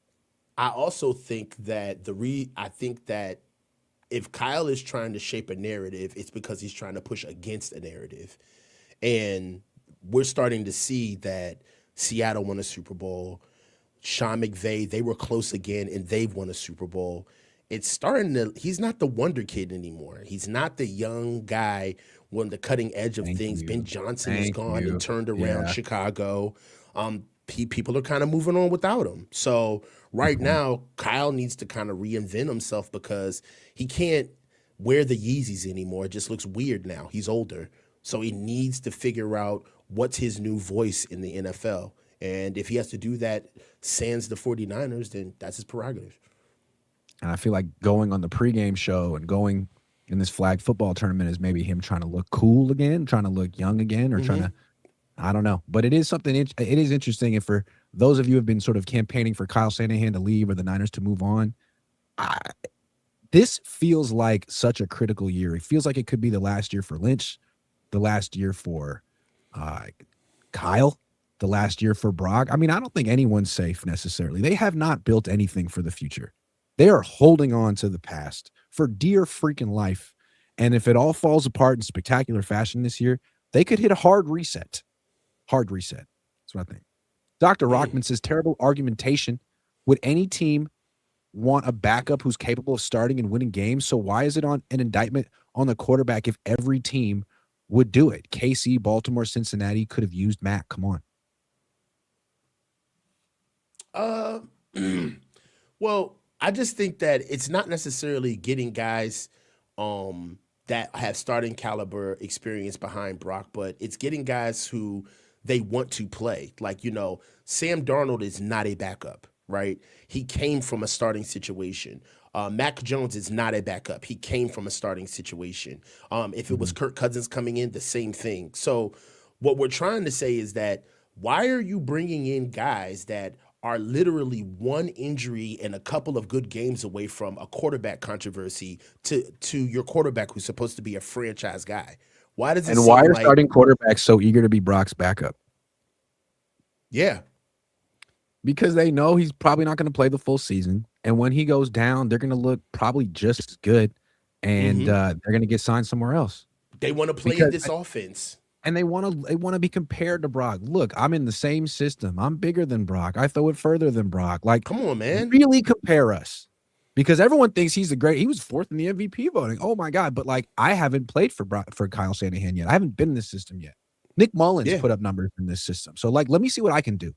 I also think that I think that if Kyle is trying to shape a narrative, it's because he's trying to push against a narrative. And we're starting to see that Seattle won a Super Bowl. Sean McVay, they were close again, and they've won a Super Bowl. It's starting to, he's not the wonder kid anymore. He's not the young guy on the cutting edge of things. Ben Johnson is gone and turned around Chicago. People are kind of moving on without him. So right now, Kyle needs to kind of reinvent himself because he can't wear the Yeezys anymore. It just looks weird now. He's older. So he needs to figure out what's his new voice in the NFL. And if he has to do that sans the 49ers, then that's his prerogative. And I feel like going on the pregame show and going in this flag football tournament is maybe him trying to look cool again, trying to look young again, or trying to, I don't know. But it is something, it is interesting. And for those of you who have been sort of campaigning for Kyle Shanahan to leave or the Niners to move on, this feels like such a critical year. It feels like it could be the last year for Lynch, the last year for Kyle, the last year for Brock. I mean, I don't think anyone's safe necessarily. They have not built anything for the future. They are holding on to the past for dear freaking life. And if it all falls apart in spectacular fashion this year, they could hit a hard reset. Hard reset. That's what I think. Dr. Rockman says, terrible argumentation. Would any team want a backup who's capable of starting and winning games? So why is it on an indictment on the quarterback if every team would do it? KC, Baltimore, Cincinnati could have used Matt. Come on. Well, I just think that it's not necessarily getting guys that have starting caliber experience behind Brock, but it's getting guys who they want to play. Like, Sam Darnold is not a backup, right? He came from a starting situation. Mac Jones is not a backup. He came from a starting situation. If it was Kirk Cousins coming in, the same thing. So what we're trying to say is that why are you bringing in guys that are literally one injury and a couple of good games away from a quarterback controversy to your quarterback who's supposed to be a franchise guy? Why does it and why are starting quarterbacks so eager to be Brock's backup? Yeah. Because they know he's probably not going to play the full season. And when he goes down, they're going to look probably just as good. And they're going to get signed somewhere else. They want to play in this offense. And they want to be compared to Brock. Look, I'm in the same system. I'm bigger than Brock. I throw it further than Brock. Like, come on, man. Really compare us. Because everyone thinks he's he was fourth in the MVP voting. Oh my God. But like, I haven't played for Kyle Shanahan yet. I haven't been in this system yet. Nick Mullins put up numbers in this system. So like, let me see what I can do.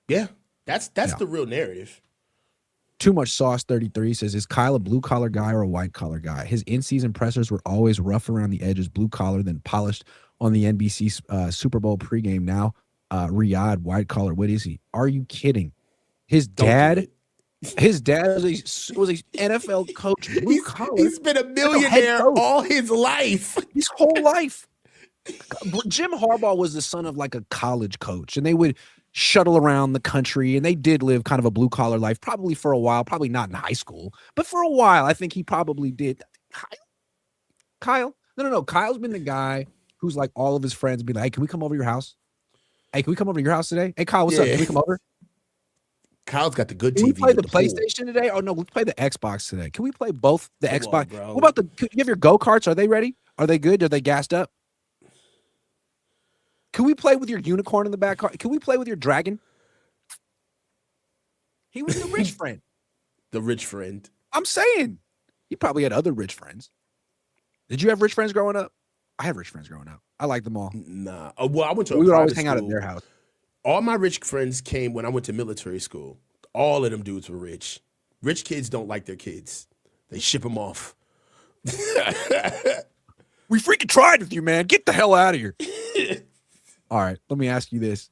Yeah. That's the real narrative. Too Much Sauce 33 says, is Kyle a blue-collar guy or a white-collar guy? His in-season pressers were always rough around the edges, blue-collar, then polished on the NBC Super Bowl pregame. Now, Riyadh, white-collar. What is he? Are you kidding? His dad was a NFL coach, blue-collar. He's been a millionaire all his life. His whole life. Jim Harbaugh was the son of like a college coach, and they would shuttle around the country, and they did live kind of a blue-collar life, probably for a while, probably not in high school, but for a while, I think he probably did. Kyle? No. Kyle's been the guy who's like all of his friends be like, hey, can we come over to your house? Hey, can we come over to your house today? Hey, Kyle, what's up? Can we come over? Kyle's got the good Can we TV play with the the pool. PlayStation today? Oh no, let's play the Xbox today. Can we play both the Come Xbox? on, bro. What about you have your go-karts? Are they ready? Are they good? Are they gassed up? Can we play with your unicorn in the back car? Can we play with your dragon? He was the rich friend. The rich friend. I'm saying. You probably had other rich friends. Did you have rich friends growing up? I had rich friends growing up. I liked them all. Nah. Well, I went to We a would always private hang out at school. their house. All my rich friends came when I went to military school. All of them dudes were rich. Rich kids don't like their kids. They ship them off. We freaking tried with you, man. Get the hell out of here. All right, let me ask you this.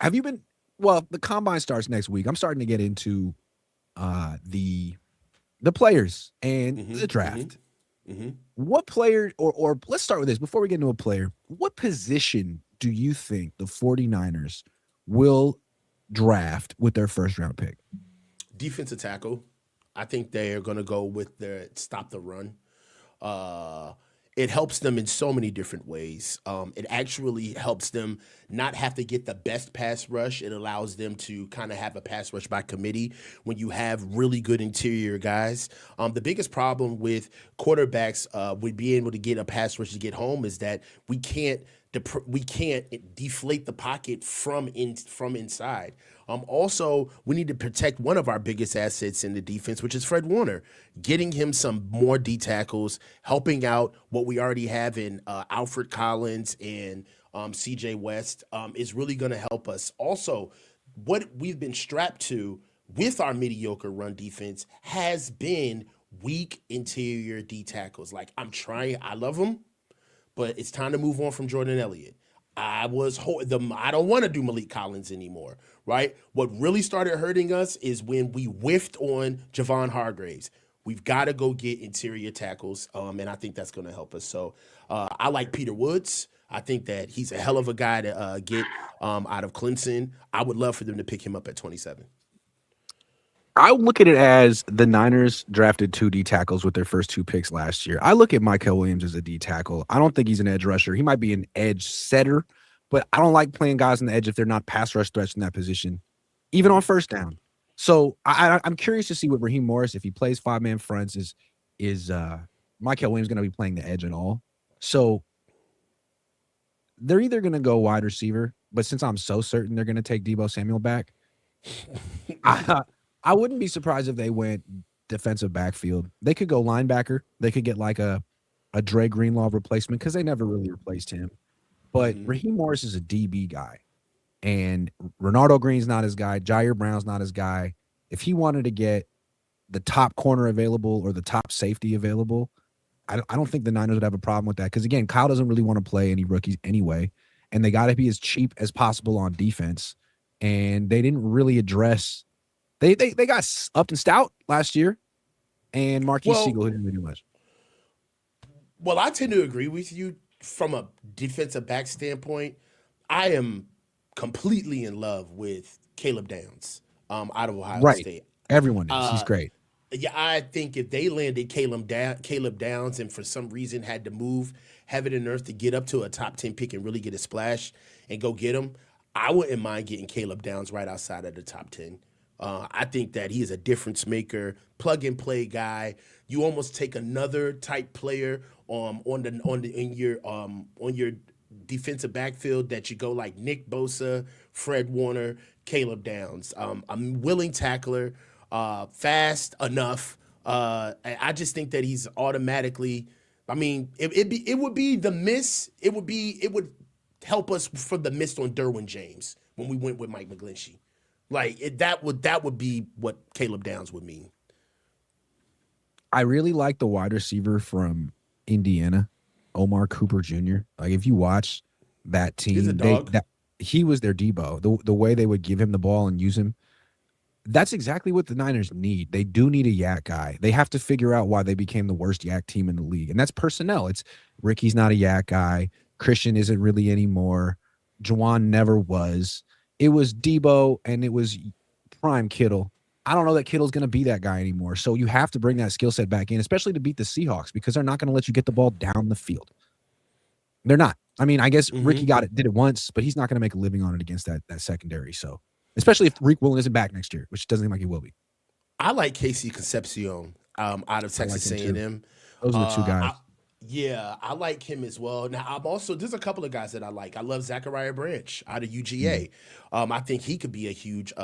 Have you been, well, the combine starts next week. I'm starting to get into the players and the draft. What player, or let's start with this before we get into a player, what position do you think the 49ers will draft with their first round pick? Defensive tackle. I think they are going to go with their stop the run. It helps them in so many different ways. It actually helps them not have to get the best pass rush. It allows them to kind of have a pass rush by committee when you have really good interior guys. The biggest problem with quarterbacks with being able to get a pass rush to get home is that we can't deflate the pocket from inside. Also, we need to protect one of our biggest assets in the defense, which is Fred Warner. Getting him some more D tackles, helping out what we already have in Alfred Collins and CJ West is really going to help us. Also, what we've been strapped to with our mediocre run defense has been weak interior D tackles. Like, I love them, but it's time to move on from Jordan Elliott. I don't want to do Malik Collins anymore, right? What really started hurting us is when we whiffed on Javon Hargraves. We've got to go get interior tackles, and I think that's going to help us. So I like Peter Woods. I think that he's a hell of a guy to get out of Clemson. I would love for them to pick him up at 27. I look at it as the Niners drafted 2 D tackles with their first 2 picks last year. I look at Michael Williams as a D tackle. I don't think he's an edge rusher. He might be an edge setter, but I don't like playing guys on the edge if they're not pass rush threats in that position, even on first down. So I'm curious to see what Raheem Morris, if he plays 5-man fronts, is Michael Williams going to be playing the edge at all? So they're either going to go wide receiver, but since I'm so certain they're going to take Deebo Samuel back, I wouldn't be surprised if they went defensive backfield. They could go linebacker. They could get like a Dre Greenlaw replacement because they never really replaced him. But Raheem Morris is a DB guy, and Renardo Green's not his guy. Jair Brown's not his guy. If he wanted to get the top corner available or the top safety available, I don't think the Niners would have a problem with that because, again, Kyle doesn't really want to play any rookies anyway, and they got to be as cheap as possible on defense. And they didn't really address – They got Upton Stout last year, and Marquise Siegel didn't really do much. Well, I tend to agree with you from a defensive back standpoint. I am completely in love with Caleb Downs out of Ohio State. Everyone is. He's great. Yeah, I think if they landed Caleb Downs and for some reason had to move heaven and earth to get up to a top 10 pick and really get a splash and go get him, I wouldn't mind getting Caleb Downs right outside of the top 10. I think that he is a difference maker, plug and play guy. You almost take another type player in your defensive backfield that you go like Nick Bosa, Fred Warner, Caleb Downs. A willing tackler, fast enough. I just think that he's automatically. I mean, it would be the miss. It would help us for the miss on Derwin James when we went with Mike McGlinchey. That would be what Caleb Downs would mean. I really like the wide receiver from Indiana, Omar Cooper Jr. Like, if you watch that team, He's a dog. He was their Debo. The way they would give him the ball and use him, that's exactly what the Niners need. They do need a yak guy. They have to figure out why they became the worst yak team in the league, and that's personnel. It's Ricky's not a yak guy. Christian isn't really anymore. Jauan never was. It was Debo and it was prime Kittle. I don't know that Kittle's going to be that guy anymore. So you have to bring that skill set back in, especially to beat the Seahawks, because they're not going to let you get the ball down the field. They're not. I mean, I guess Ricky did it once, but he's not going to make a living on it against that secondary. So especially if Reek Willen isn't back next year, which doesn't seem like he will be. I like Casey Concepcion out of I like Texas him too. A&M. Those are the two guys. I like him as well. Now, there's a couple of guys that I like. I love Zachariah Branch out of UGA. I think he could be a huge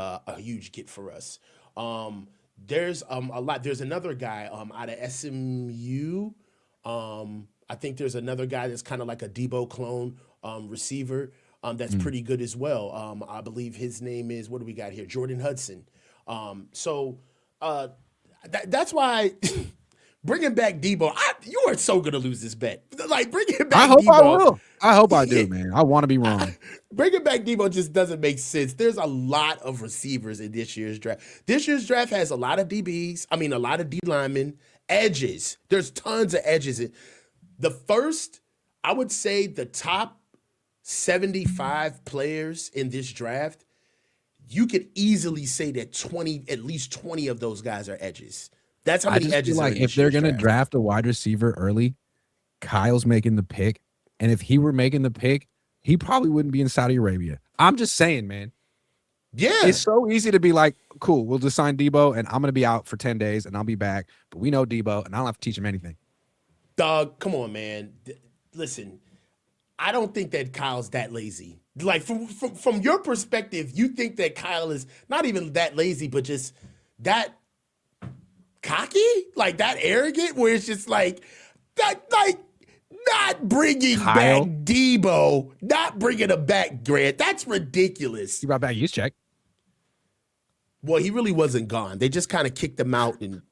get for us. There's a lot. There's another guy out of SMU. I think there's another guy that's kind of like a Debo clone receiver that's pretty good as well. I believe his name is, what do we got here? Jordan Hudson. That's why bringing back Debo, you are so going to lose this bet. Like, bringing back I hope Debo. I will. I hope I do, man. I want to be wrong. Bringing back Debo just doesn't make sense. There's a lot of receivers in this year's draft. This year's draft has a lot of DBs. I mean, a lot of D linemen, edges. There's tons of edges. I would say the top 75 players in this draft, you could easily say that at least 20 of those guys are edges. That's how many edges. Like, if they're going to draft a wide receiver early, Kyle's making the pick. And if he were making the pick, he probably wouldn't be in Saudi Arabia. I'm just saying, man. Yeah. It's so easy to be like, cool, we'll just sign Debo and I'm going to be out for 10 days and I'll be back. But we know Debo and I don't have to teach him anything. Dog, come on, man. Listen, I don't think that Kyle's that lazy. Like, from your perspective, you think that Kyle is not even that lazy, but just that cocky, like that arrogant, where it's just like that, like not bringing back Debo, not bringing him back, Grant. That's ridiculous. He brought back Juszczyk. Well, he really wasn't gone. They just kind of kicked him out and,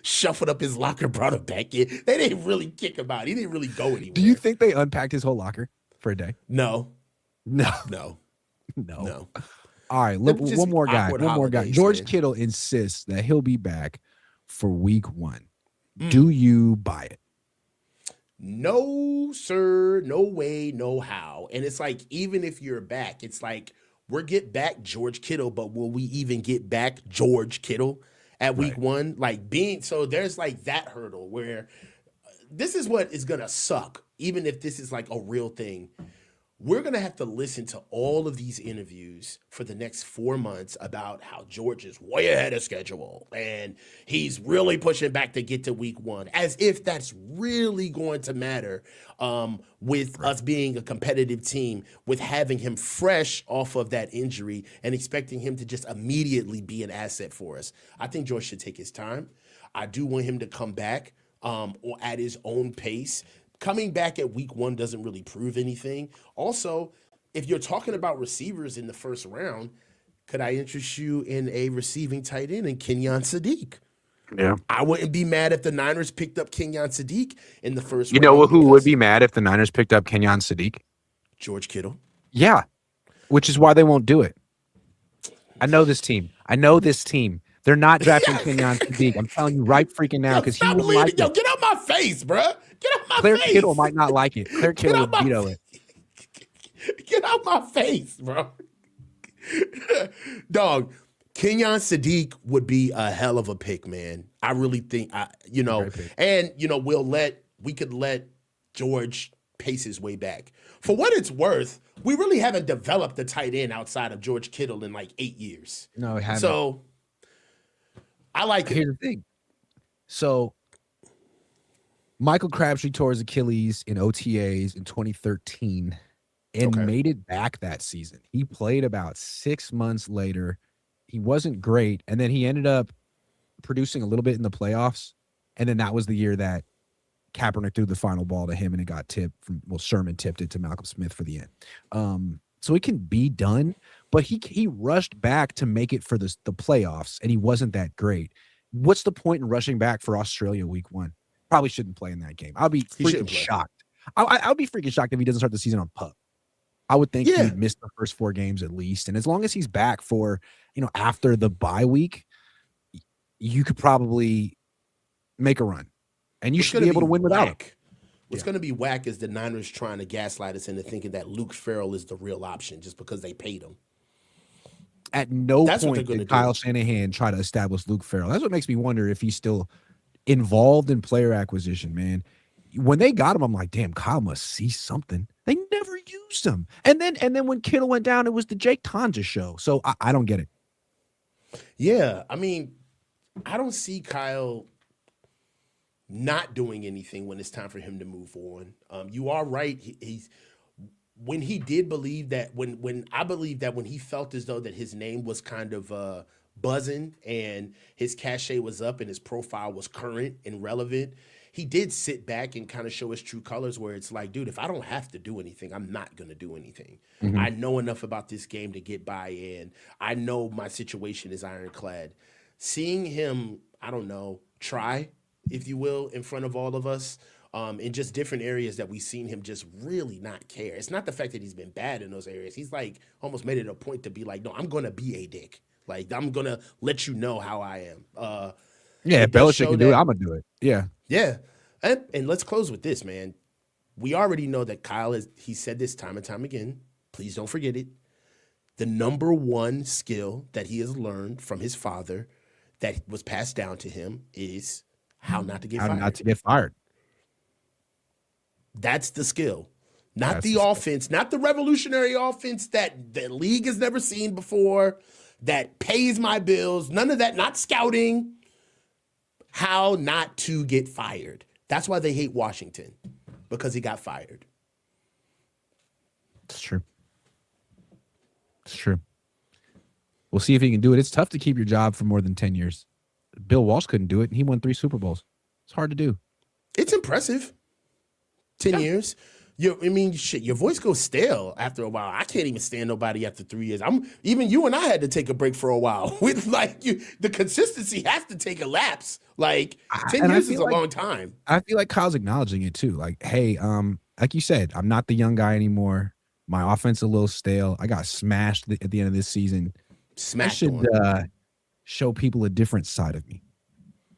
shuffled up his locker, brought him back in. They didn't really kick him out. He didn't really go anywhere. Do you think they unpacked his whole locker for a day? No. All right, look, Just one more guy. George man. Kittle insists that he'll be back for week 1. Do you buy it? No, sir. No way, no how. And it's like, even if you're back, it's like, we'll get back George Kittle, but will we even get back George Kittle at week 1? Like, so there's like that hurdle where this is what is going to suck, even if this is like a real thing. We're going to have to listen to all of these interviews for the next 4 months about how George is way ahead of schedule and he's really pushing back to get to week 1, as if that's really going to matter with us being a competitive team, with having him fresh off of that injury and expecting him to just immediately be an asset for us. I think George should take his time. I do want him to come back or at his own pace. Coming back at week 1 doesn't really prove anything. Also, if you're talking about receivers in the first round, could I interest you in a receiving tight end in Kenyon Sadiq? Yeah. I wouldn't be mad if the Niners picked up Kenyon Sadiq in the first round. You know who would be mad if the Niners picked up Kenyon Sadiq? George Kittle. Yeah, which is why they won't do it. I know this team. They're not drafting Kenyon Sadiq. I'm telling you right freaking now, because he wouldn't like it. Yo, get out my face, bro. Get out my Claire face. Kittle might not like it. Claire Kittle would veto it. Get out my face, bro. Dog, Kenyon Sadiq would be a hell of a pick, man. I really think, we could let George pace his way back. For what it's worth, we really haven't developed a tight end outside of George Kittle in like 8 years. No, it hasn't. So I like it. Here's the thing. So Michael Crabtree tore his Achilles in OTAs in 2013 and made it back that season. He played about 6 months later. He wasn't great, and then he ended up producing a little bit in the playoffs, and then that was the year that Kaepernick threw the final ball to him, and it got tipped Sherman tipped it to Malcolm Smith for the end. So it can be done, but he rushed back to make it for the playoffs, and he wasn't that great. What's the point in rushing back for Australia week 1? Probably shouldn't play in that game. I'll be freaking shocked. I'll be freaking shocked if he doesn't start the season on PUP. I would think he'd miss the first 4 games at least. And as long as he's back for, after the bye week, you could probably make a run. And you should be able to win without him. What's going to be whack is the Niners trying to gaslight us into thinking that Luke Farrell is the real option just because they paid him. At no point did Kyle Shanahan try to establish Luke Farrell. That's what makes me wonder if he's still involved in player acquisition, man. when they got him, I'm like, damn, Kyle must see something. They never used him. And then when Kittle went down, it was the Jake Tonja show. So I don't get it. Yeah, I mean, I don't see Kyle not doing anything when it's time for him to move on. You are right. He's when he did believe that when I believe that when he felt as though that his name was kind of buzzing and his cachet was up and his profile was current and relevant, he did sit back and kind of show his true colors where it's like, dude, if I don't have to do anything, I'm not going to do anything. Mm-hmm. I know enough about this game to get by in. I know my situation is ironclad. Seeing him, I don't know, try, if you will, in front of all of us, in just different areas that we've seen him just really not care. It's not the fact that he's been bad in those areas. He's like almost made it a point to be like, no, I'm going to be a dick. Like, I'm going to let you know how I am. Yeah, if It does Belichick show can do it, that. I'm going to do it. Yeah. Yeah. And let's close with this, man. We already know that Kyle he said this time and time again. Please don't forget it. The number one skill that he has learned from his father that was passed down to him is how not to get How fired. not to get fired. That's the skill. Not That's the the skill. offense, not the revolutionary offense that the league has never seen before, that pays my bills, none of that, not scouting. How not to get fired. That's why they hate Washington, because he got fired. It's true. It's true. We'll see if he can do it. It's tough to keep your job for more than 10 years. Bill Walsh couldn't do it, and he won 3 Super Bowls. It's hard to do. It's impressive. 10 years. Shit, your voice goes stale after a while. I can't even stand nobody after 3 years. Even you and I had to take a break for a while. With the consistency has to take a lapse. Like 10 years is a long time. I feel like Kyle's acknowledging it too. Like, hey, like you said, I'm not the young guy anymore. My offense a little stale. I got smashed at the end of this season. Smashed I should show people a different side of me.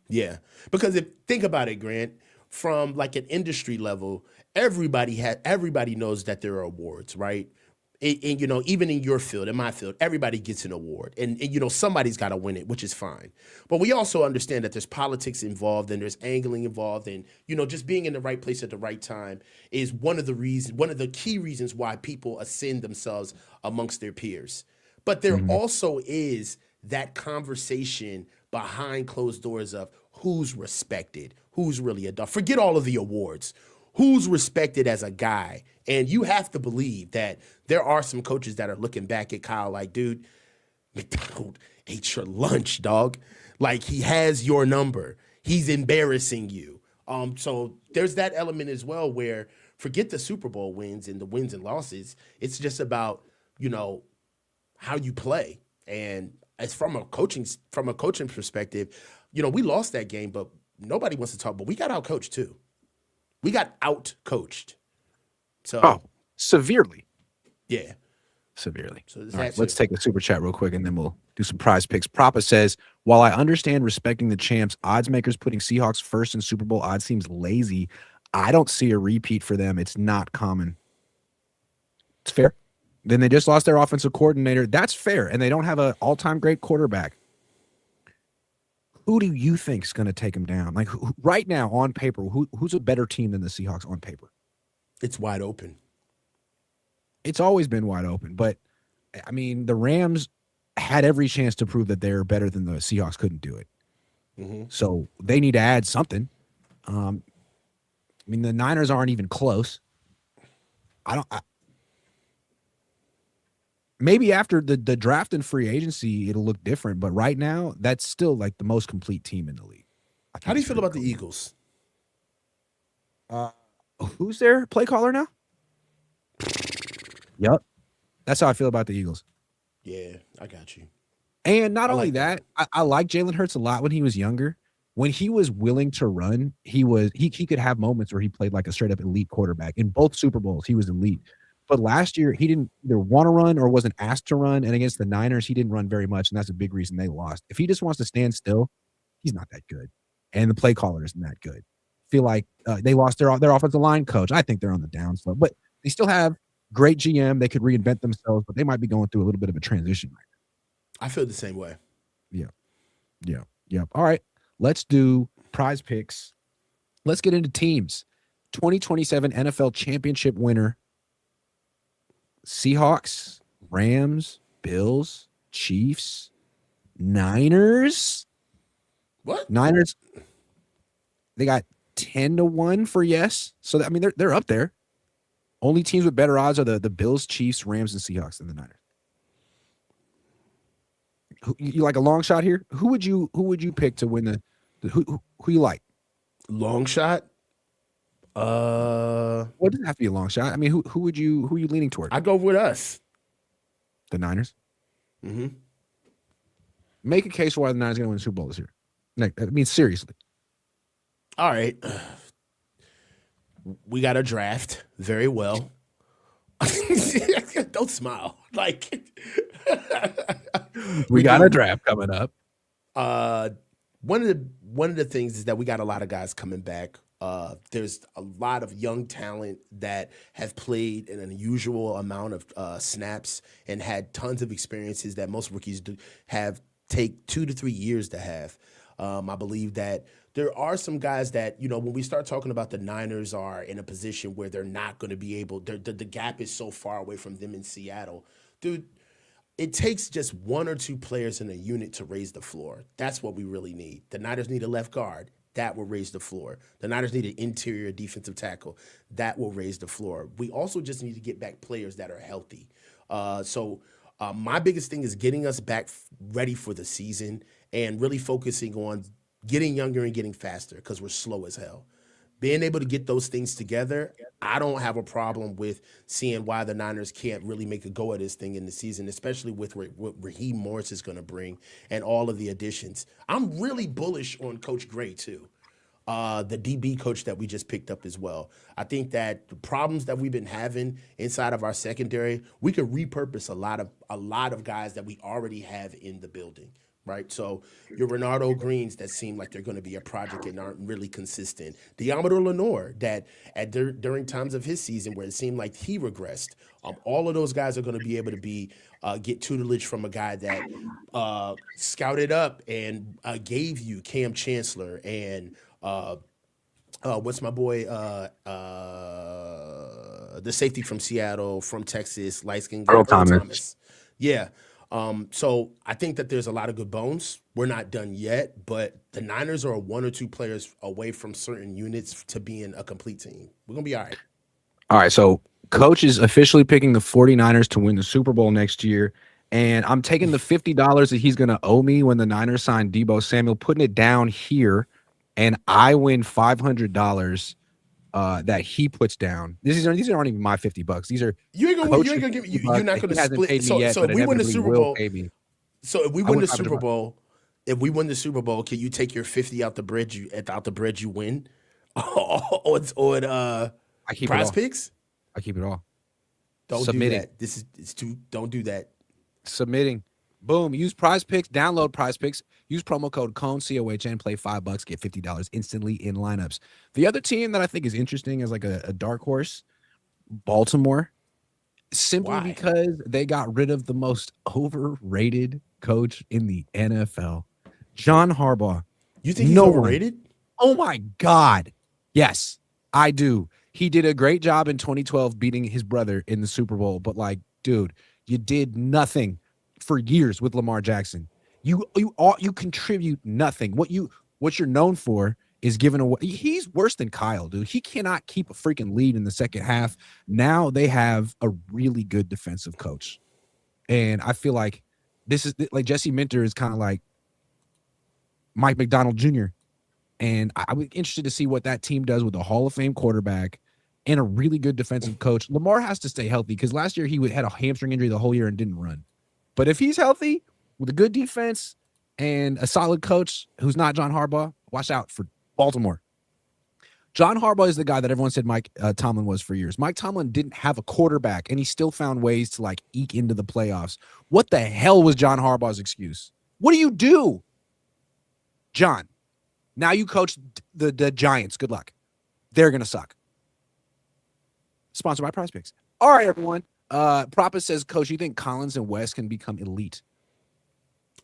Yeah, because think about it, Grant, from like an industry level, everybody knows that there are awards, right? And even in your field, in my field, everybody gets an award, and somebody's got to win it, which is fine. But we also understand that there's politics involved and there's angling involved, and just being in the right place at the right time is one of the key reasons why people ascend themselves amongst their peers. But there also is that conversation behind closed doors of who's respected, who's really a dog. Forget all of the awards. Who's respected as a guy? And you have to believe that there are some coaches that are looking back at Kyle like, dude, McDonald ate your lunch, dog. Like, he has your number. He's embarrassing you. So there's that element as well where forget the Super Bowl wins and the wins and losses. It's just about, how you play. And as from a coaching perspective, we lost that game, but nobody wants to talk, but we got out-coached too. We got out-coached. So severely. Yeah. Severely. So all right, let's take a super chat real quick, and then we'll do some prize picks. Propa says, while I understand respecting the champs, odds makers putting Seahawks first in Super Bowl odds seems lazy. I don't see a repeat for them. It's not common. It's fair. Then they just lost their offensive coordinator. That's fair. And they don't have an all-time great quarterback. Who do you think is going to take them down? Like, right now, on paper, who's a better team than the Seahawks on paper? It's wide open. It's always been wide open. But, I mean, the Rams had every chance to prove that they're better than the Seahawks couldn't do it. Mm-hmm. So they need to add something. The Niners aren't even close. Maybe after the draft and free agency, it'll look different. But right now, that's still like the most complete team in the league. How do you feel about the Eagles? Who's their play caller now? Yep. That's how I feel about the Eagles. Yeah, I got you. And not only that, I like Jalen Hurts a lot when he was younger. When he was willing to run, he could have moments where he played like a straight up elite quarterback. In both Super Bowls, he was elite. But last year, he didn't either want to run or wasn't asked to run. And against the Niners, he didn't run very much, and that's a big reason they lost. If he just wants to stand still, he's not that good. And the play caller isn't that good. Feel like they lost their offensive line coach. I think they're on the downslope. But they still have great GM. They could reinvent themselves, but they might be going through a little bit of a transition right now. I feel the same way. Yeah. All right. Let's do prize picks. Let's get into teams. 2027 NFL championship winner, Seahawks, Rams, Bills, Chiefs, Niners. What? Niners, they got 10-1 for yes. So I mean, they're up there. Only teams with better odds are the Bills, Chiefs, Rams, and Seahawks than the Niners. You like a long shot here? Who would you pick to win who you like? Long shot? Well, it doesn't have to be a long shot. I mean, who are you leaning toward? I go with us. The Niners? Mm-hmm. Make a case for why the Niners are going to win the Super Bowl this year. I mean, seriously. All right. We got a draft very well. Don't smile. Like we got a draft coming up. One of the things is that we got a lot of guys coming back. There's a lot of young talent that have played an unusual amount of snaps and had tons of experiences that most rookies take 2 to 3 years to have. I believe that there are some guys that, when we start talking about the Niners are in a position where they're not going to be able, the gap is so far away from them in Seattle. Dude, it takes just 1 or 2 players in a unit to raise the floor. That's what we really need. The Niners need a left guard. That will raise the floor. The Niners need an interior defensive tackle. That will raise the floor. We also just need to get back players that are healthy. So my biggest thing is getting us back ready for the season and really focusing on getting younger and getting faster because we're slow as hell. Being able to get those things together, I don't have a problem with seeing why the Niners can't really make a go of this thing in the season, especially with what Raheem Morris is going to bring and all of the additions. I'm really bullish on Coach Gray, too, the DB coach that we just picked up as well. I think that the problems that we've been having inside of our secondary, we could repurpose a lot of guys that we already have in the building. Right, so your Renardo Greens that seem like they're going to be a project and aren't really consistent. Diamador Lenore that during times of his season where it seemed like he regressed. All of those guys are going to be able to get tutelage from a guy that scouted up and gave you Cam Chancellor and what's my boy the safety from Seattle, from Texas, light-skinned guy, Earl Earl Thomas. Thomas. Yeah. So I think that there's a lot of good bones. We're not done yet, but the Niners are 1 or 2 players away from certain units to being a complete team. We're going to be all right. All right, so Coach is officially picking the 49ers to win the Super Bowl next year, and I'm taking the $50 that he's going to owe me when the Niners sign Deebo Samuel, putting it down here, and I win $500 that he puts down. These aren't even my $50. These are you ain't gonna give me. You're not gonna split. So if we win the Super Bowl, so if we win the Super Bowl, can you take your 50 out the bread you win? I keep Prize it all. Picks. I keep it all. Don't do that. It's too. Don't do that. Submitting. Boom. Use Prize Picks. Download Prize Picks. Use promo code COHN, COHN. Play $5. Get $50 instantly in lineups. The other team that I think is interesting is like a dark horse, Baltimore, simply because they got rid of the most overrated coach in the NFL, John Harbaugh. You think he's overrated? Oh my God. Yes, I do. He did a great job in 2012 beating his brother in the Super Bowl, but dude, you did nothing for years with Lamar Jackson. You contribute nothing. What you're known for is giving away. He's worse than Kyle, dude. He cannot keep a freaking lead in the second half. Now they have a really good defensive coach, and I feel like this is like Jesse Minter is kind of like Mike McDonald Jr. And I'm interested to see what that team does with a Hall of Fame quarterback and a really good defensive coach. Lamar has to stay healthy because last year he had a hamstring injury the whole year and didn't run. But if he's healthy with a good defense and a solid coach who's not John Harbaugh, watch out for Baltimore. John Harbaugh is the guy that everyone said Mike Tomlin was for years. Mike Tomlin didn't have a quarterback, and he still found ways to eke into the playoffs. What the hell was John Harbaugh's excuse? What do you do, John? Now you coach the Giants. Good luck. They're going to suck. Sponsored by Prize Picks. All right, everyone. Propa says, Coach, you think Collins and West can become elite?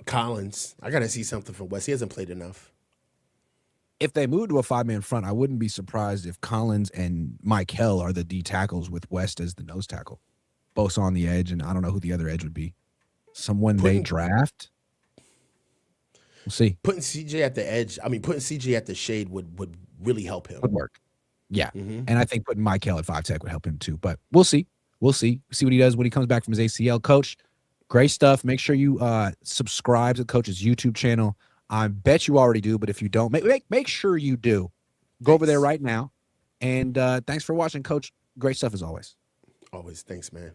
Collins. I got to see something from West. He hasn't played enough. if they move to a 5-man front, I wouldn't be surprised if Collins and Michael are the D tackles with West as the nose tackle, both on the edge, and I don't know who the other edge would be. Someone they draft. We'll see. Putting CJ at the edge, putting CJ at the shade would really help him. Would work. Yeah. And I think putting Michael at 5 tech would help him too. But we'll see. We'll see. See what he does when he comes back from his ACL. Coach, great stuff. Make sure you subscribe to the Coach's YouTube channel. I bet you already do, but if you don't, make sure you do. Go over there right now. And thanks for watching, Coach. Great stuff as always. Always. Thanks, man.